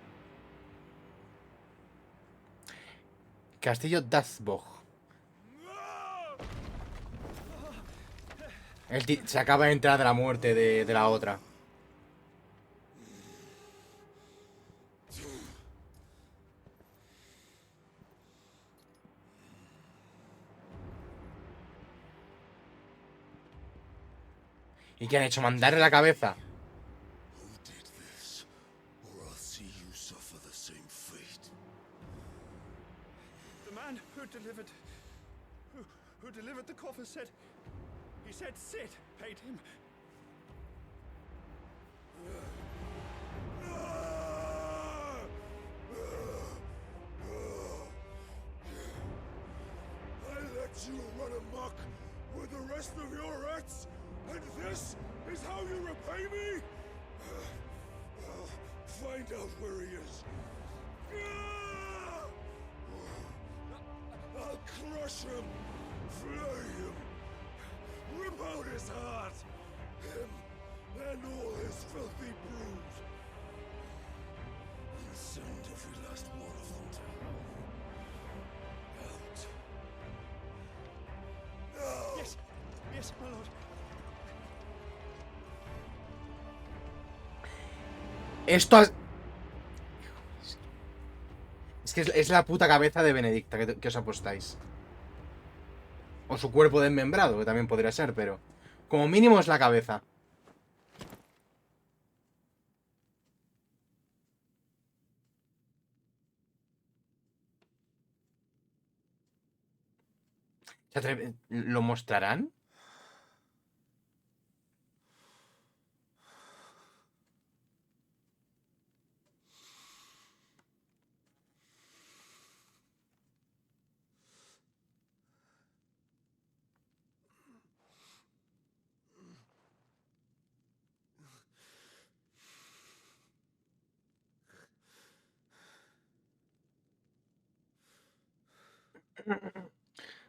Castillo Dazbog. Se acaba de entrar de la muerte de la otra. ¿Y qué han hecho? ¿Mandarle la cabeza? Who did this? Or I'll see you suffer the same fate. The man who delivered the coffer said Sid paid him. I let you run amok with the rest of your rats, and this is how you repay me? I'll find out where he is. I'll crush him, flay him, rip out his heart, him and all his filthy brood, and send every last one of them to hell. Out. Yes, my lord. Esto es que es la puta cabeza de Benedicta que os apostáis. O su cuerpo desmembrado, que también podría ser, pero... Como mínimo es la cabeza. ¿Lo mostrarán?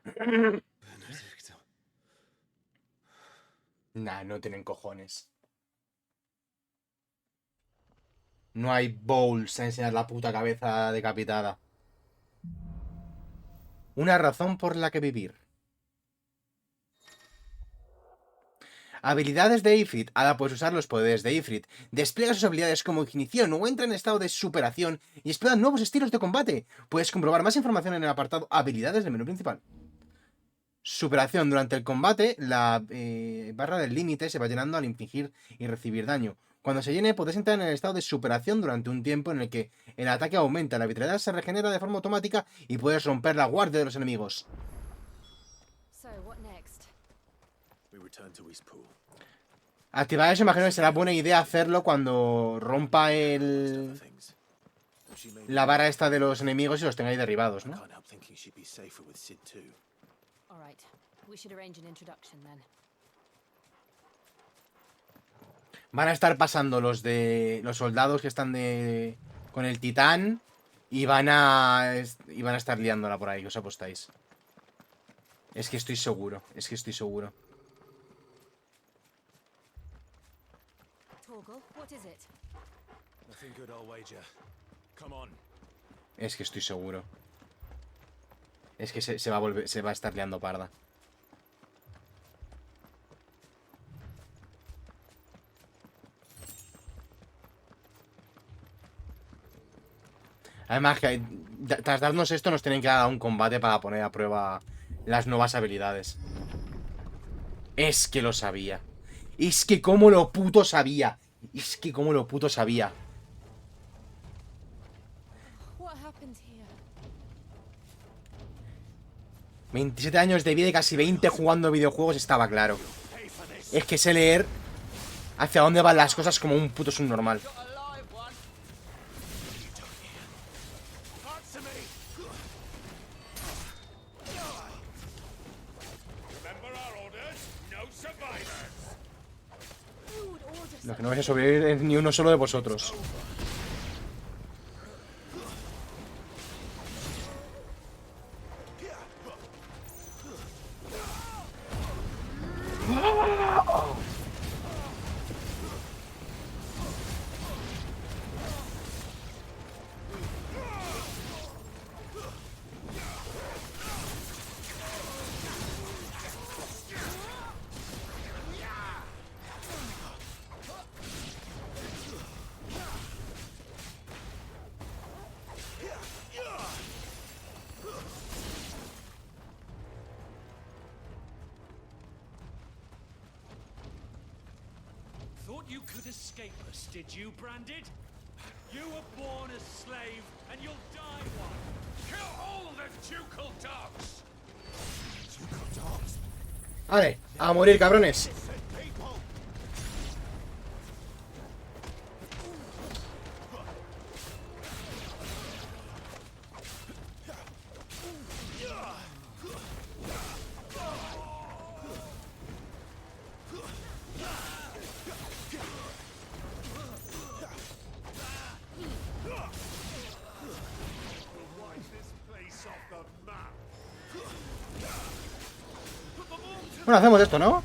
Benedicto. Nah, no tienen cojones. No hay bowls a enseñar la puta cabeza decapitada. Una razón por la que vivir. Habilidades de Ifrit. Ada puedes usar los poderes de Ifrit. Despliega sus habilidades como ignición o entra en estado de superación y explora nuevos estilos de combate. Puedes comprobar más información en el apartado Habilidades del menú principal. Superación. Durante el combate, la barra del límite se va llenando al infligir y recibir daño. Cuando se llene, podés entrar en el estado de superación durante un tiempo en el que el ataque aumenta, la vitalidad se regenera de forma automática y puedes romper la guardia de los enemigos. So, what next? We return to East Pool. Activar eso, imagino que será buena idea hacerlo cuando rompa la vara esta de los enemigos y los tengáis derribados, ¿no? Can't help thinking she'd be safer with Sid too. All right, we should arrange an introduction then. Van a estar pasando los soldados que están con el titán y van a estar liándola por ahí, que os apostáis. Es que estoy seguro, Torgal, what is it? Nothing good, I'll wager. Come on. Es que estoy seguro. Es que se va a estar liando parda. Además, que tras darnos esto, nos tienen que dar un combate para poner a prueba las nuevas habilidades. Es que lo sabía. Es que como lo puto sabía. Es que como lo puto sabía. What happened here? 27 años de vida y casi 20 jugando videojuegos, estaba claro. Es que sé leer hacia dónde van las cosas como un puto subnormal. Lo que no vais a sobrevivir es ni uno solo de vosotros. Thought you could escape us, did you, Branded? You were born a slave, and you'll die one. Kill all the ducal dogs! Ducal dogs? Vale, a morir, cabrones. Bueno, hacemos esto, ¿no?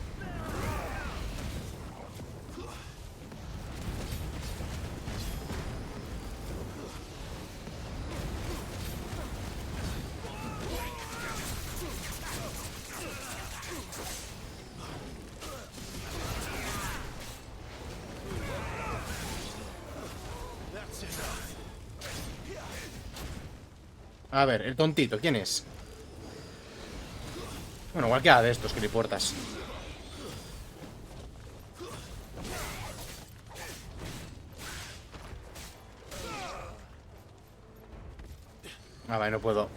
A ver, el tontito, ¿quién es? Bueno, cualquiera de estos, gilipuertas. Ah, vale, no puedo.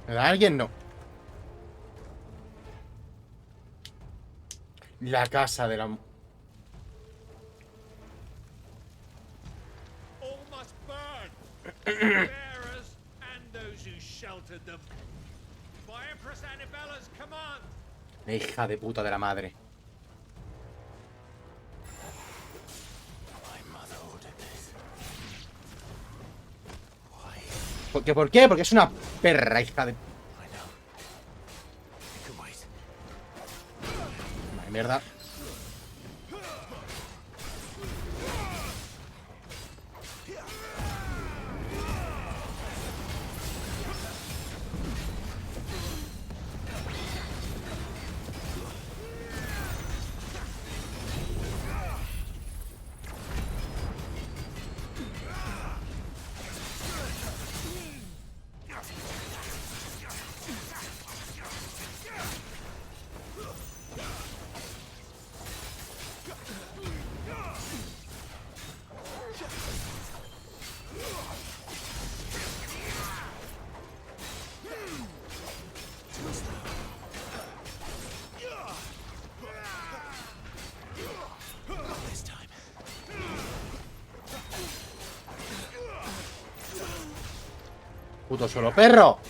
¿Me da alguien? No. La casa de la... All must burn. The bearers and those who sheltered them. By Empress Annabella's command. La hija de puta de la madre. ¿Por qué? Porque es una perra, hija de... Vale, mierda. Puto solo perro.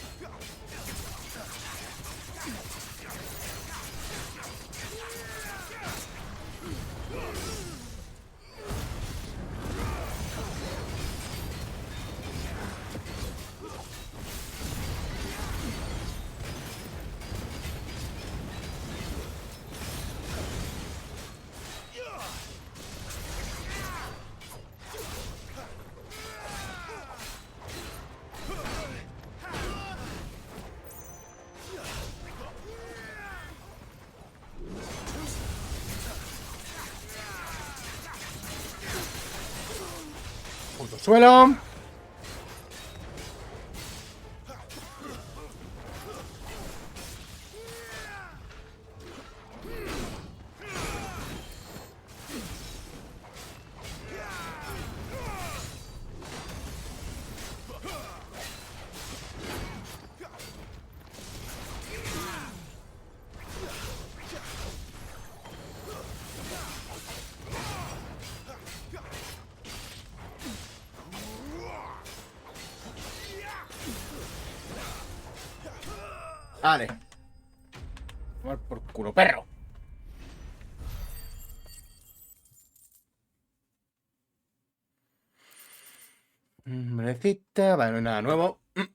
¡Suelo! Vale. Tomar por culo, perro. Merecita. Vale, no hay nada nuevo. Me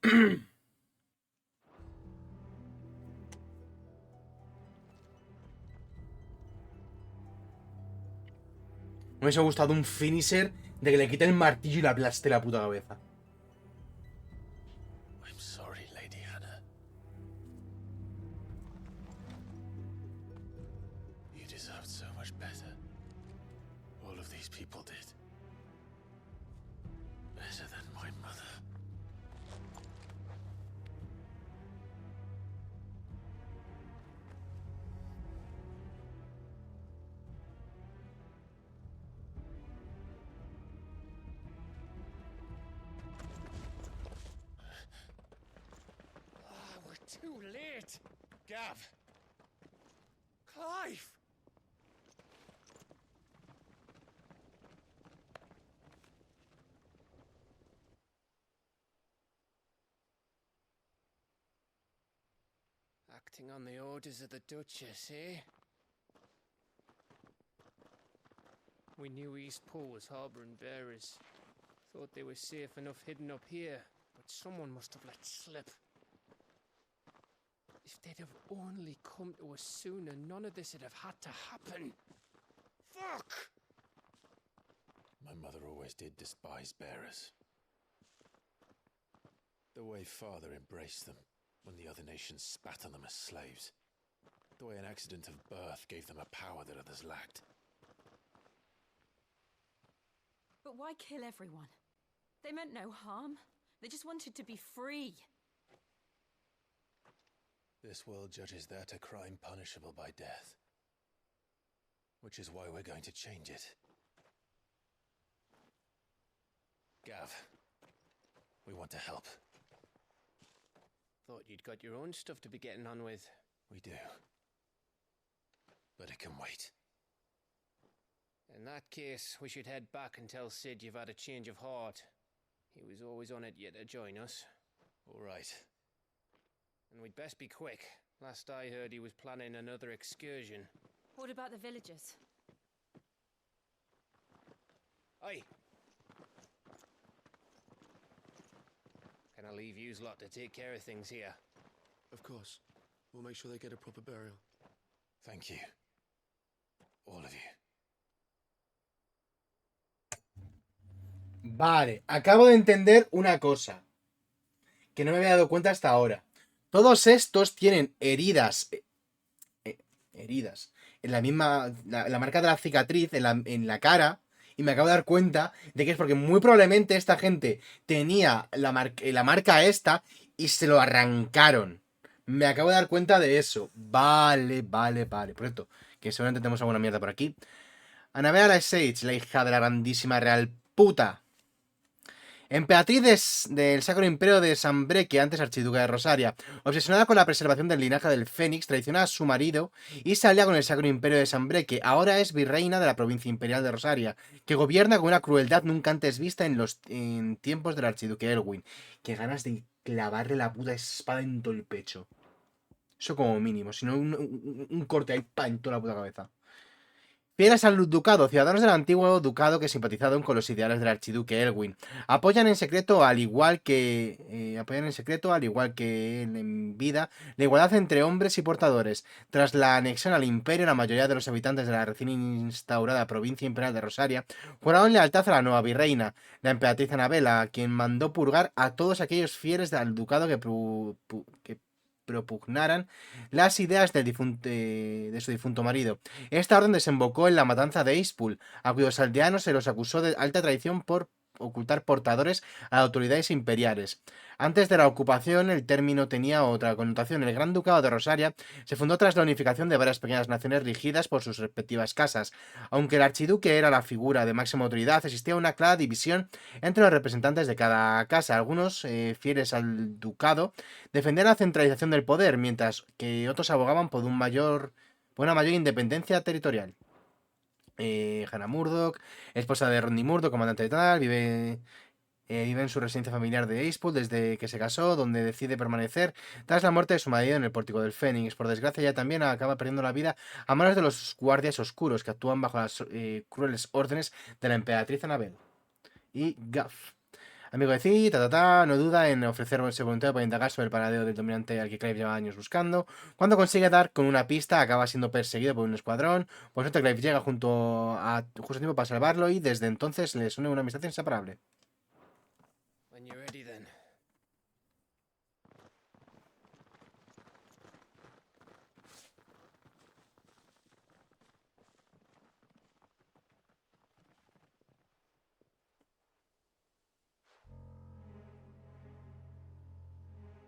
hubiese gustado un finisher de que le quite el martillo y le aplaste la puta cabeza. I'm sorry, Lady Hannah. You deserved so much better. All of these people did. Better than my mother. We're too late. Gav. Clive. Acting on the orders of the Duchess, eh? We knew East Pool was harbouring bearers. Thought they were safe enough hidden up here, but someone must have let slip. If they'd have only come to us sooner, none of this would have had to happen. Fuck! My mother always did despise bearers. The way Father embraced them when the other nations spat on them as slaves. The way an accident of birth gave them a power that others lacked. But why kill everyone? They meant no harm. They just wanted to be free. This world judges that a crime punishable by death. Which is why we're going to change it. Gav, we want to help. Thought you'd got your own stuff to be getting on with. We do. But it can wait. In that case, we should head back and tell Sid you've had a change of heart. He was always on it yet to join us. All right. And we'd best be quick. Last I heard, he was planning another excursion. What about the villagers? Aye. Can I leave yous lot to take care of things here? Of course. We'll make sure they get a proper burial. Thank you. All of you. Vale, acabo de entender una cosa que no me había dado cuenta hasta ahora. Todos estos tienen heridas en la misma, la marca de la cicatriz en la cara, y me acabo de dar cuenta de que es porque muy probablemente esta gente tenía la marca esta y se lo arrancaron. Me acabo de dar cuenta de eso. Vale. Por cierto, que seguramente tenemos alguna mierda por aquí. Annabella Sage, la hija de la grandísima real puta. Emperatriz del Sacro Imperio de Sanbreque, antes archiduca de Rosaria, obsesionada con la preservación del linaje del Fénix, traiciona a su marido y se alía con el Sacro Imperio de Sanbreque. Ahora es virreina de la provincia imperial de Rosaria, que gobierna con una crueldad nunca antes vista en tiempos del archiduque Elwin. Qué ganas de clavarle la puta espada en todo el pecho. Eso como mínimo, si no un corte ahí en toda la puta cabeza. Fieles al ducado, ciudadanos del antiguo ducado que simpatizaron con los ideales del archiduque Elwin. Apoyan en secreto, al igual que él en vida, la igualdad entre hombres y portadores. Tras la anexión al imperio, la mayoría de los habitantes de la recién instaurada provincia imperial de Rosaria juraron lealtad a la nueva virreina, la emperatriz Annabella, quien mandó purgar a todos aquellos fieles al ducado que propugnaran las ideas de su difunto marido. Esta orden desembocó en la matanza de Eastpool, a cuyos aldeanos se los acusó de alta traición por ocultar portadores a autoridades imperiales. Antes de la ocupación, el término tenía otra connotación. El Gran Ducado de Rosaria se fundó tras la unificación de varias pequeñas naciones regidas por sus respectivas casas. Aunque el archiduque era la figura de máxima autoridad, existía una clara división entre los representantes de cada casa. Algunos, fieles al ducado, defendían la centralización del poder, mientras que otros abogaban por una mayor independencia territorial. Hannah Murdoch, esposa de Rodney Murdoch, comandante de tal, vive en su residencia familiar de Acepool desde que se casó, donde decide permanecer tras la muerte de su marido en el Pórtico del Fénix. Por desgracia, ella también acaba perdiendo la vida a manos de los guardias oscuros que actúan bajo las crueles órdenes de la emperatriz Annabel. Y Gaff, amigo de Cid, no duda en ofrecerse voluntario para indagar sobre el paradero del dominante al que Clive lleva años buscando. Cuando consigue dar con una pista, acaba siendo perseguido por un escuadrón. Por suerte, Clive llega justo a tiempo para salvarlo y desde entonces les une una amistad inseparable. When you're ready, then.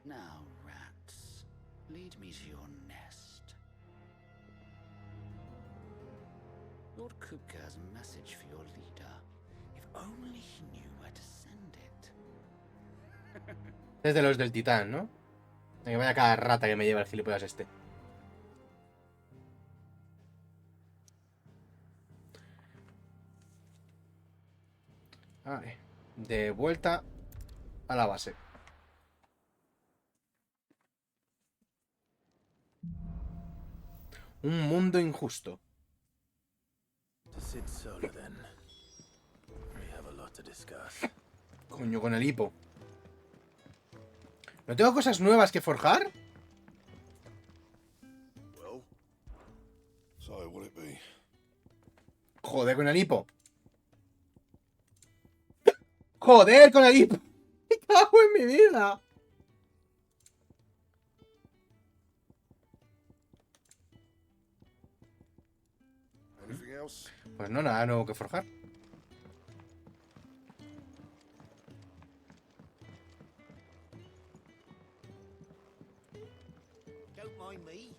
Now, rats, lead me to your nest. Lord Kupka has a message for your leader. If only he knew where to send it. Desde los del Titán, ¿no? Que vaya cada rata que me lleva el gilipollas este. Vale. De vuelta a la base. Un mundo injusto. Coño, con el hipo. ¿No tengo cosas nuevas que forjar? Joder, con el hipo. Joder, con el hipo. Me cago en mi vida. Pues no, nada nuevo que forjar. Don't mind me.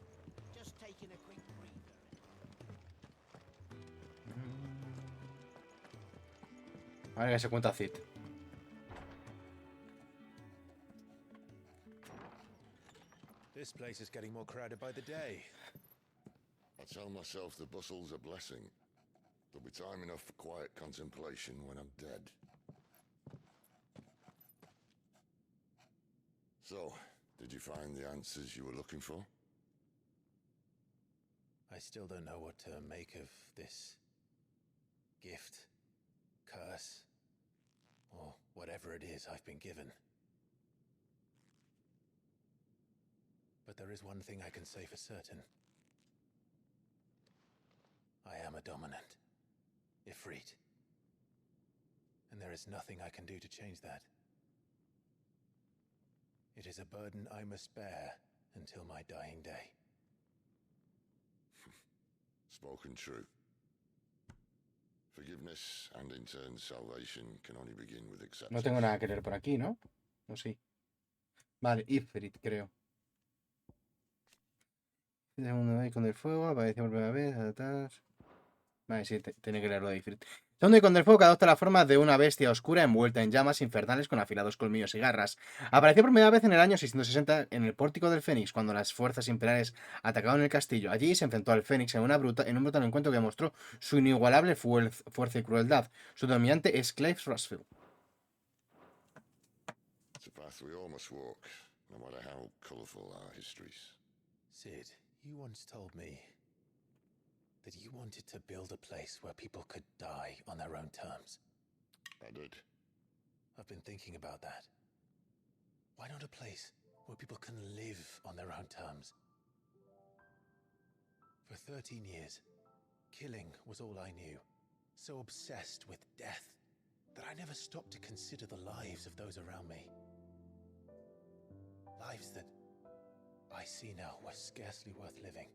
Just taking a quick breather. A ver que se cuenta Cid. This place is getting more crowded by the day. I tell myself the bustle's a blessing. There'll be time enough for quiet contemplation when I'm dead. So, did you find the answers you were looking for? I still don't know what to make of this gift, curse, or whatever it is I've been given. But there is one thing I can say for certain. I am a dominant, Ifrit. And there is nothing I can do to change that. It is a burden I must bear until my dying day. Spoken true. Forgiveness and in turn salvation can only begin with acceptance. No tengo nada que leer por aquí, ¿no? ¿O sí? Vale, Ifrit, creo. El segundo icono del fuego, apareció por primera vez, atrás. Vale, sí, tiene que leerlo de Ifrit. El segundo icono del fuego que adopta la forma de una bestia oscura envuelta en llamas infernales con afilados colmillos y garras. Apareció por primera vez en el año 660 en el Pórtico del Fénix, cuando las fuerzas imperiales atacaron el castillo. Allí se enfrentó al Fénix en un brutal encuentro que mostró su inigualable fuerza y crueldad. Su dominante es Clive Rosfield. It's a path we all must walk, no matter how colourful our histories. Sid, you once told me that you wanted to build a place where people could die on their own terms. I did. I've been thinking about that. Why not a place where people can live on their own terms? For 13 years, killing was all I knew. So obsessed with death that I never stopped to consider the lives of those around me. Lives that I see now were scarcely worth living.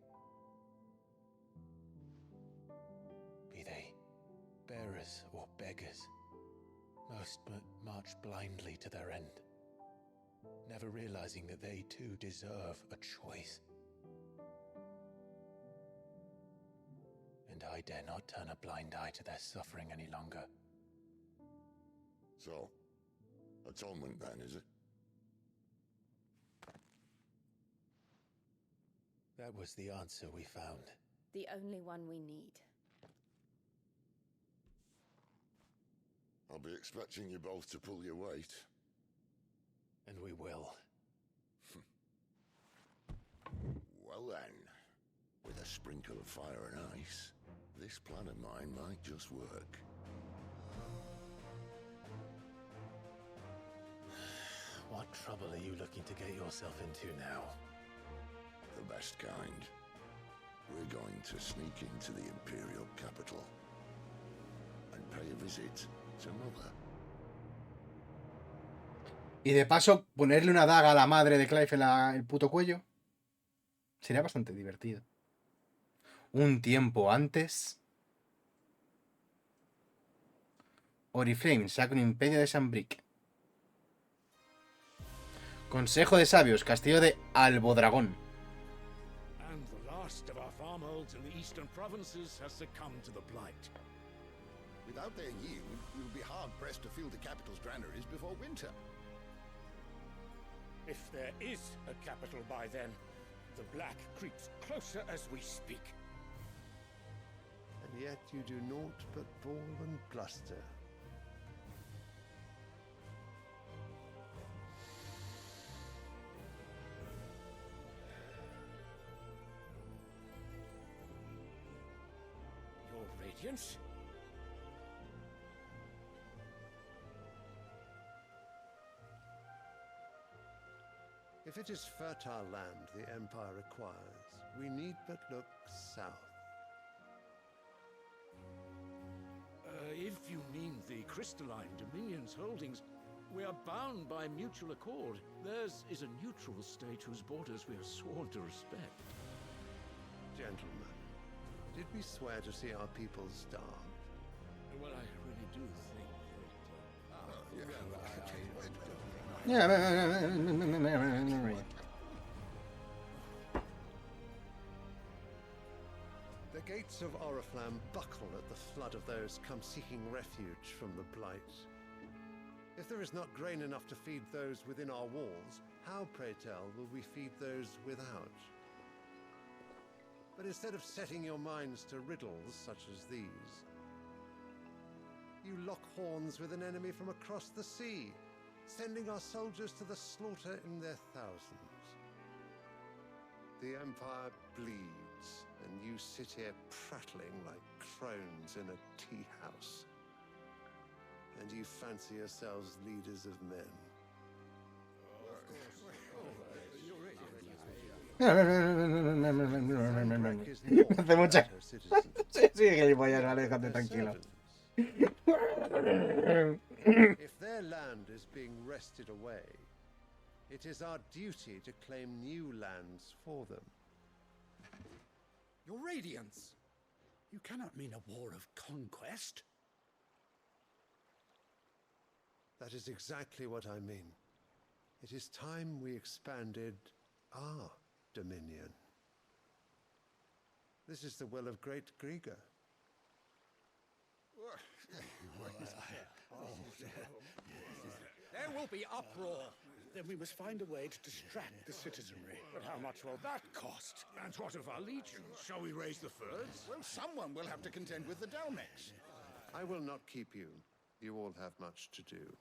Be they bearers or beggars, Most march blindly to their end, never realizing that they too deserve a choice. And I dare not turn a blind eye to their suffering any longer. So, atonement then, is it? That was the answer we found. The only one we need. I'll be expecting you both to pull your weight. And we will. Well then, with a sprinkle of fire and ice, this plan of mine might just work. What trouble are you looking to get yourself into now? The best kind. We're going to sneak into the Imperial capital and pay a visit to Mother. Y de paso, ponerle una daga a la madre de Clive en el puto cuello. Sería bastante divertido. Un tiempo antes... Oriflame saca un imperio de Sanbrick. Consejo de Sabios, Castillo de Albodragón. And the last of our farmholds in the eastern provinces has succumbed to the blight. Without their yield, we'll be hard-pressed to fill the capital's granaries before winter. If there is a capital by then, the black creeps closer as we speak. And yet you do naught but bawl and bluster. Your Radiance? If it is fertile land the Empire requires, we need but look south. If you mean the crystalline Dominion's holdings, we are bound by mutual accord. Theirs is a neutral state whose borders we are sworn to respect. Gentlemen, did we swear to see our people starve? Well, I really do think The gates of Oriflamme buckle at the flood of those come seeking refuge from the blight. If there is not grain enough to feed those within our walls, how, pray tell, will we feed those without? But instead of setting your minds to riddles such as these, you lock horns with an enemy from across the sea, sending our soldiers to the slaughter in their thousands. The Empire bleeds, and you sit here prattling like crones in a tea house. And you fancy yourselves leaders of men. Hace mucha... Sí, gilipollas, vale, déjate tranquilo. If their land is being wrested away, it is our duty to claim new lands for them. Your Radiance! You cannot mean a war of conquest. That is exactly what I mean. It is time we expanded our dominion. This is the will of great Grieger. There will be uproar. Then we must find a way to distract the citizenry. But how much will that cost? And what of our legions? Shall we raise the furs? Well, someone will have to contend with the Dalmex. I will not keep you. You all have much to do.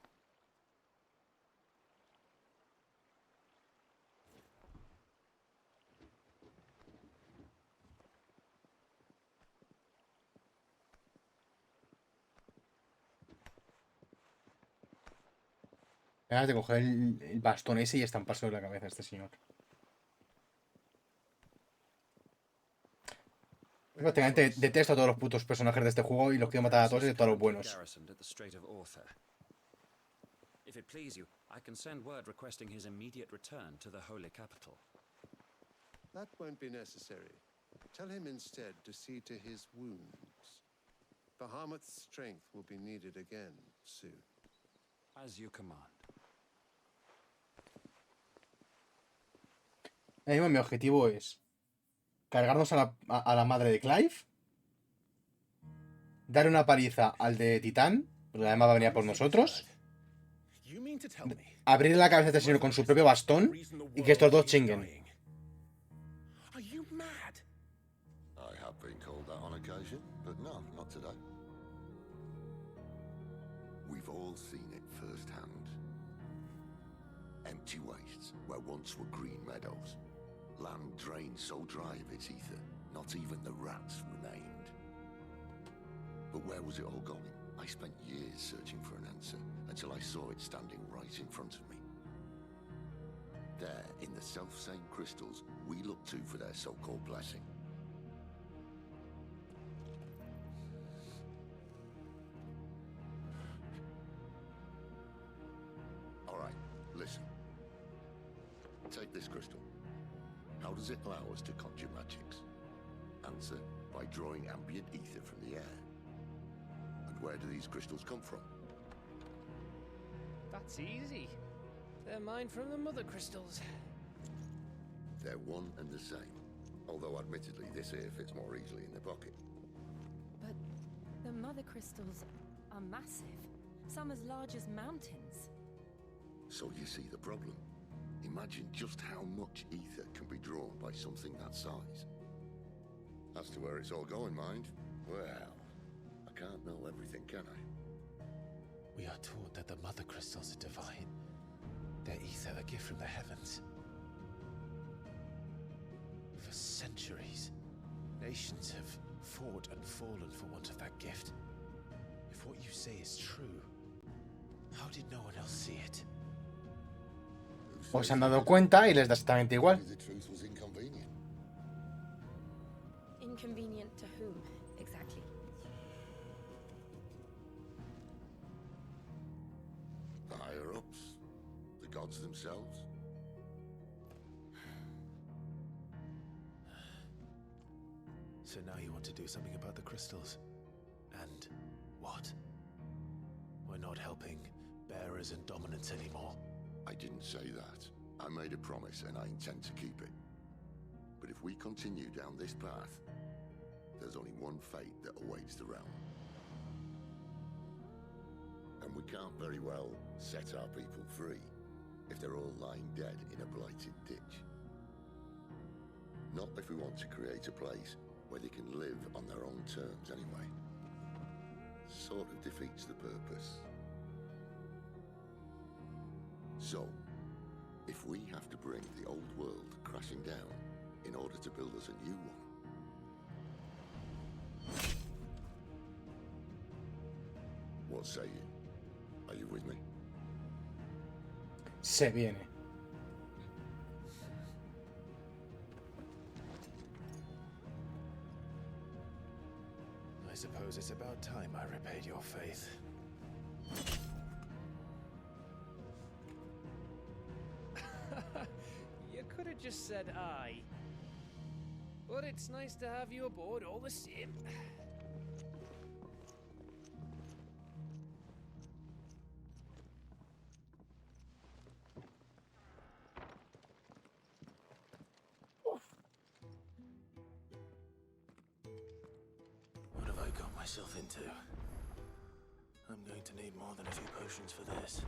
Ganas de coger el bastón ese y estampárselo en la cabeza a este señor. Prácticamente detesto a todos los putos personajes de este juego y los quiero matar a todos y a todos los buenos. If it please you, I can send word requesting his immediate return to the holy capital. That won't be necessary. Tell him instead to see to his wounds. Bahamut's strength will be needed again soon. As you command. Mi objetivo es cargarnos a la madre de Clive, dar una paliza al de Titán, porque además va a venir a por nosotros, abrir la cabeza de este señor con su propio bastón y que estos dos chinguen. I have been called that on occasion, but no, not today. We've all seen it firsthand. Empty wastes where once were green meadows. Land drained so dry of its ether, not even the rats remained. But where was it all going? I spent years searching for an answer, until I saw it standing right in front of me. There, in the self-same crystals we look to for their so-called blessing. All right, listen. Take this crystal. How does it allow us to conjure magics? Answer, by drawing ambient ether from the air. And where do these crystals come from? That's easy. They're mine from the mother crystals. They're one and the same. Although admittedly this here fits more easily in the pocket. But the mother crystals are massive. Some as large as mountains. So you see the problem. Imagine just how much ether can be drawn by something that size. As to where it's all going, mind, well, I can't know everything, can I? We are taught that the mother crystals are divine. Their ether a gift from the heavens. For centuries, nations have fought and fallen for want of that gift. If what you say is true, how did no one else see it? Pues se han dado cuenta y les da exactamente igual. The truth was inconvenient. Inconvenient to whom, exactly? The higher-ups, the gods themselves. So now you want to do something about the crystals. And what? We're not helping bearers and dominants anymore. I didn't say that. I made a promise and I intend to keep it. But if we continue down this path, there's only one fate that awaits the realm. And we can't very well set our people free if they're all lying dead in a blighted ditch. Not if we want to create a place where they can live on their own terms anyway. Sort of defeats the purpose. So, if we have to bring the old world crashing down in order to build us a new one, what say you? Are you with me? Se viene. I suppose it's about time I repaid your faith. You could have just said aye. But it's nice to have you aboard all the same. What have I got myself into? I'm going to need more than a few potions for this.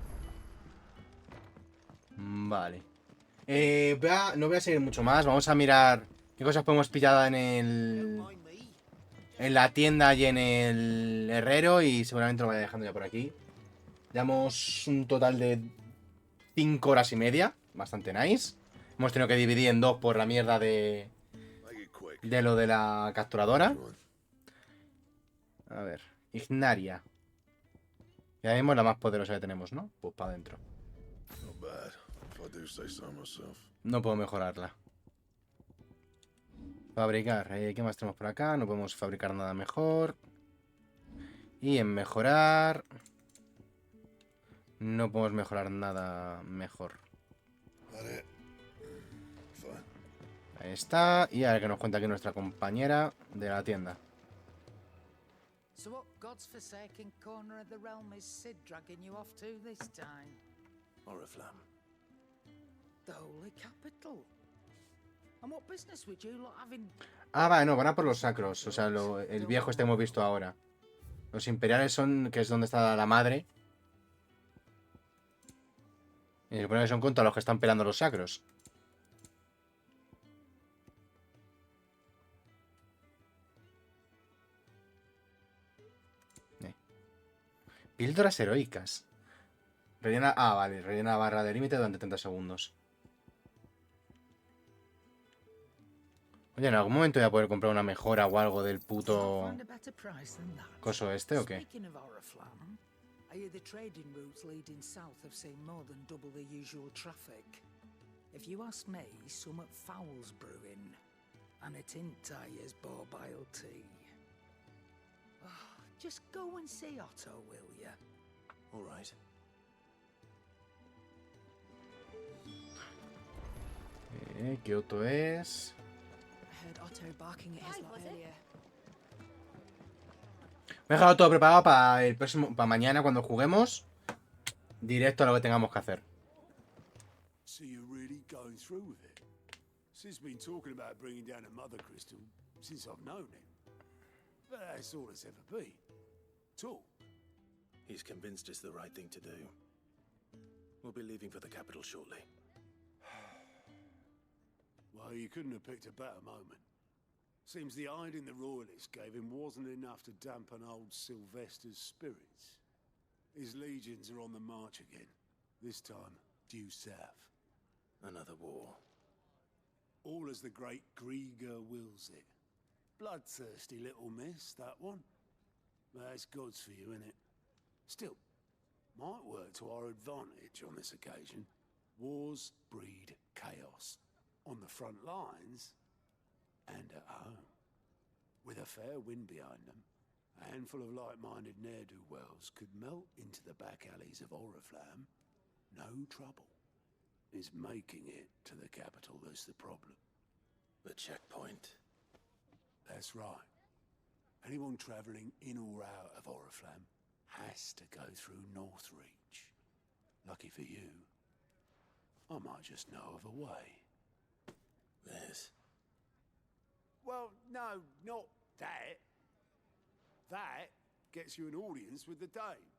Vale. No voy a seguir mucho más. Vamos a mirar qué cosas podemos pillar en la tienda y en el herrero. Y seguramente lo vaya dejando ya por aquí. Llevamos un total de 5 horas y media. Bastante nice. Hemos tenido que dividir en dos por la mierda de lo de la capturadora. A ver. Ignaria. Y ahora mismo es la más poderosa que tenemos, ¿no? Pues para adentro. No puedo mejorarla. Fabricar. ¿Qué más tenemos por acá? No podemos fabricar nada mejor. Y en mejorar... no podemos mejorar nada mejor. Ahí está. Y ahora que nos cuenta aquí nuestra compañera de la tienda. So what god's-forsaken corner of the realm is Sid dragging you off to this time? Oriflamme. The holy capital. And what business would you lot having? Ah, vale, no, van a por los sacros. O sea, el viejo este que hemos visto ahora. Los imperiales son, que es donde está la madre. Y se supone que son contra los que están pelando los sacros. Píldoras heroicas. Rellena. Ah, vale. Rellena la barra de límite durante 30 segundos. Oye, ¿en algún momento voy a poder comprar una mejora o algo del puto coso este o qué? I hear the trading routes leading south have seen more than double the usual traffic. If you ask me, some at foul's brewing, and it ain't tires borbile tea. Just go and see Otto, will ya? All right. ¿Qué Otto es? I heard Otto barking at his lot earlier. Me he dejado todo preparado para el próximo, para mañana cuando juguemos. Directo a lo que tengamos que hacer. So you're really going through with it? Sid's been talking about bringing down a mother crystal since I've known him. But that's all it's ever been. Talk. He's convinced it's the right thing to do. We'll be leaving for the capital shortly. Well, you couldn't have picked a better moment. Seems the hiding the royalists gave him wasn't enough to dampen old Sylvester's spirits. His legions are on the march again. This time, due south. Another war. All as the great Grieger wills it. Bloodthirsty little miss, that one. That's God's for you, innit? Still, might work to our advantage on this occasion. Wars breed chaos. On the front lines, and at home. With a fair wind behind them, a handful of like-minded ne'er-do-wells could melt into the back alleys of Oriflamme. No trouble. It's making it to the capital that's the problem. The checkpoint. That's right. Anyone travelling in or out of Oriflamme has to go through Northreach. Lucky for you, I might just know of a way. Yes. Well, no, not that. That gets you an audience with the Dame.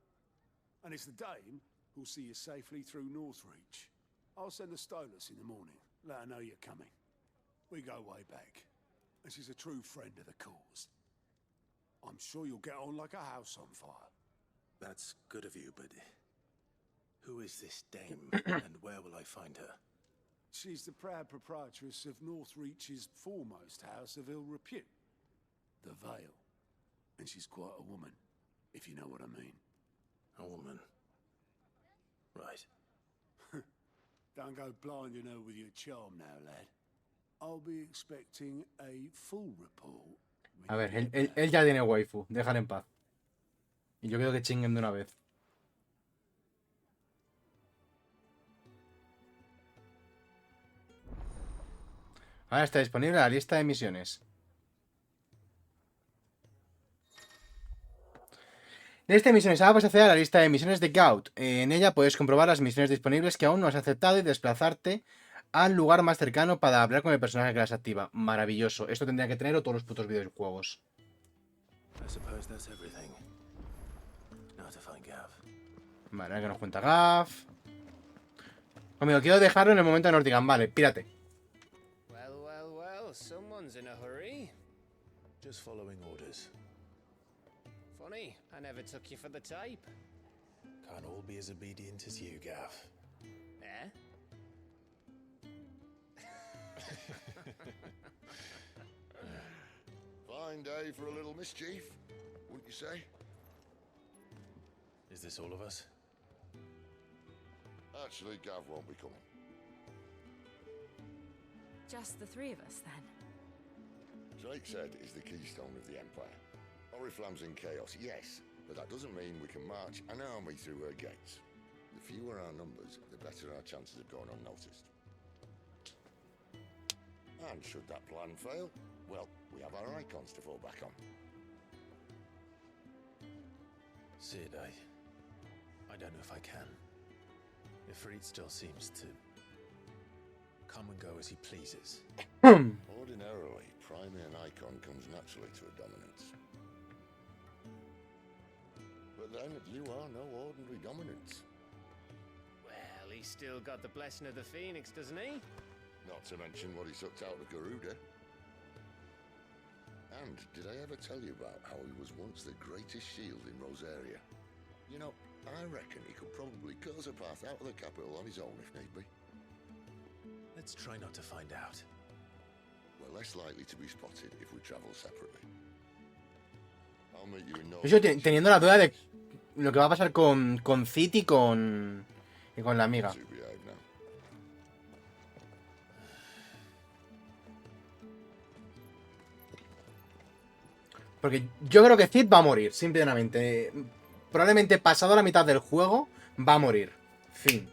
And it's the Dame who'll see you safely through Northreach. I'll send a Stolas in the morning. Let her know you're coming. We go way back. And she's a true friend of the cause. I'm sure you'll get on like a house on fire. That's good of you, but who is this Dame, and where will I find her? She's the proud proprietress of Northreach's foremost house of ill repute, the Vale. And she's quite a woman, if you know what I mean. A woman. Right. Don't go blinding her with your charm now, lad. I'll be expecting a full report. A ver, él ya tiene waifu. Déjale en paz. Y yo creo que chinguen de una vez. Ahora está disponible la lista de misiones. En esta misiones ahora puedes acceder a la lista de misiones de Gaut. En ella puedes comprobar las misiones disponibles que aún no has aceptado y desplazarte al lugar más cercano para hablar con el personaje que las activa. Maravilloso. Esto tendría que tenerlo todos los putos videojuegos. Vale, ahora que nos cuenta Gav. Amigo, quiero dejarlo en el momento de nos digan, vale, pírate. Well, someone's in a hurry. Just following orders. Funny, I never took you for the type. Can't all be as obedient as you, Gav. Eh? Fine day for a little mischief, wouldn't you say? Is this all of us? Actually, Gav won't be coming. Just the three of us, then? Drake said is the keystone of the Empire. Oriflamme's in chaos, yes, but that doesn't mean we can march an army through her gates. The fewer our numbers, the better our chances of going unnoticed. And should that plan fail, well, we have our icons to fall back on. Sid, I don't know if I can. If Reed still seems to come and go as he pleases. Ordinarily, priming an icon comes naturally to a dominance. But then you are no ordinary dominance. Well, he's still got the blessing of the Phoenix, doesn't he? Not to mention what he sucked out of Garuda. And did I ever tell you about how he was once the greatest shield in Rosaria? You know, I reckon he could probably cause a path out of the capital on his own if need be. Let's try not to find out. We're less likely to be spotted if we travel separately. I'll meet you in Yo teniendo la duda de lo que va a pasar con Cid y con la amiga. Porque yo creo que Cid va a morir, simplemente. Probablemente pasado la mitad del juego, va a morir. Fin.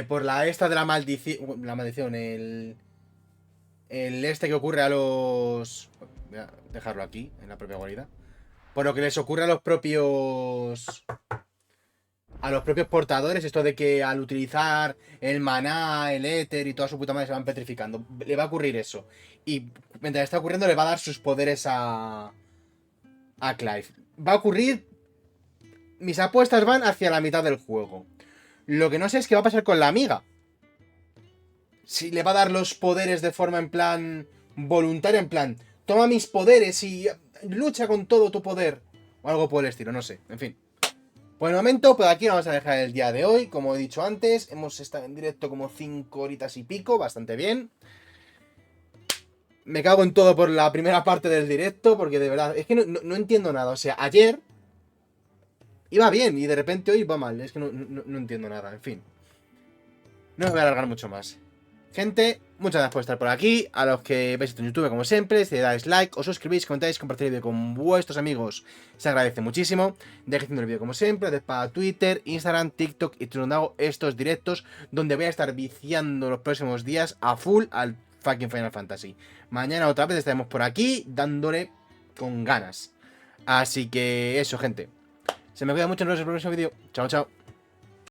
Por la esta de la maldición. La maldición, el este que ocurre a los. Voy a dejarlo aquí, en la propia guarida. Por lo que les ocurre a los propios. A los propios portadores, esto de que al utilizar el maná, el éter y toda su puta madre se van petrificando. Le va a ocurrir eso. Y mientras está ocurriendo, le va a dar sus poderes a Clive. Va a ocurrir. Mis apuestas van hacia la mitad del juego. Lo que no sé es qué va a pasar con la amiga. Si le va a dar los poderes de forma en plan voluntaria, en plan, toma mis poderes y lucha con todo tu poder. O algo por el estilo, no sé. En fin. Por el momento, pues aquí vamos a dejar el día de hoy. Como he dicho antes, hemos estado en directo como 5 horitas y pico, bastante bien. Me cago en todo por la primera parte del directo, porque de verdad, es que no entiendo nada. O sea, ayer iba bien y de repente hoy va mal. Es que no entiendo nada, en fin. No me voy a alargar mucho más. Gente, muchas gracias por estar por aquí. A los que veis esto en YouTube, como siempre, si le dais like, os suscribís, comentáis, compartid el vídeo con vuestros amigos, se agradece muchísimo. Dejad el vídeo como siempre, de para Twitter, Instagram, TikTok y donde hago estos directos, donde voy a estar viciando los próximos días a full al fucking Final Fantasy. Mañana otra vez estaremos por aquí, dándole con ganas. Así que eso, gente. Se me cuida mucho en el próximo vídeo. Chao, chao.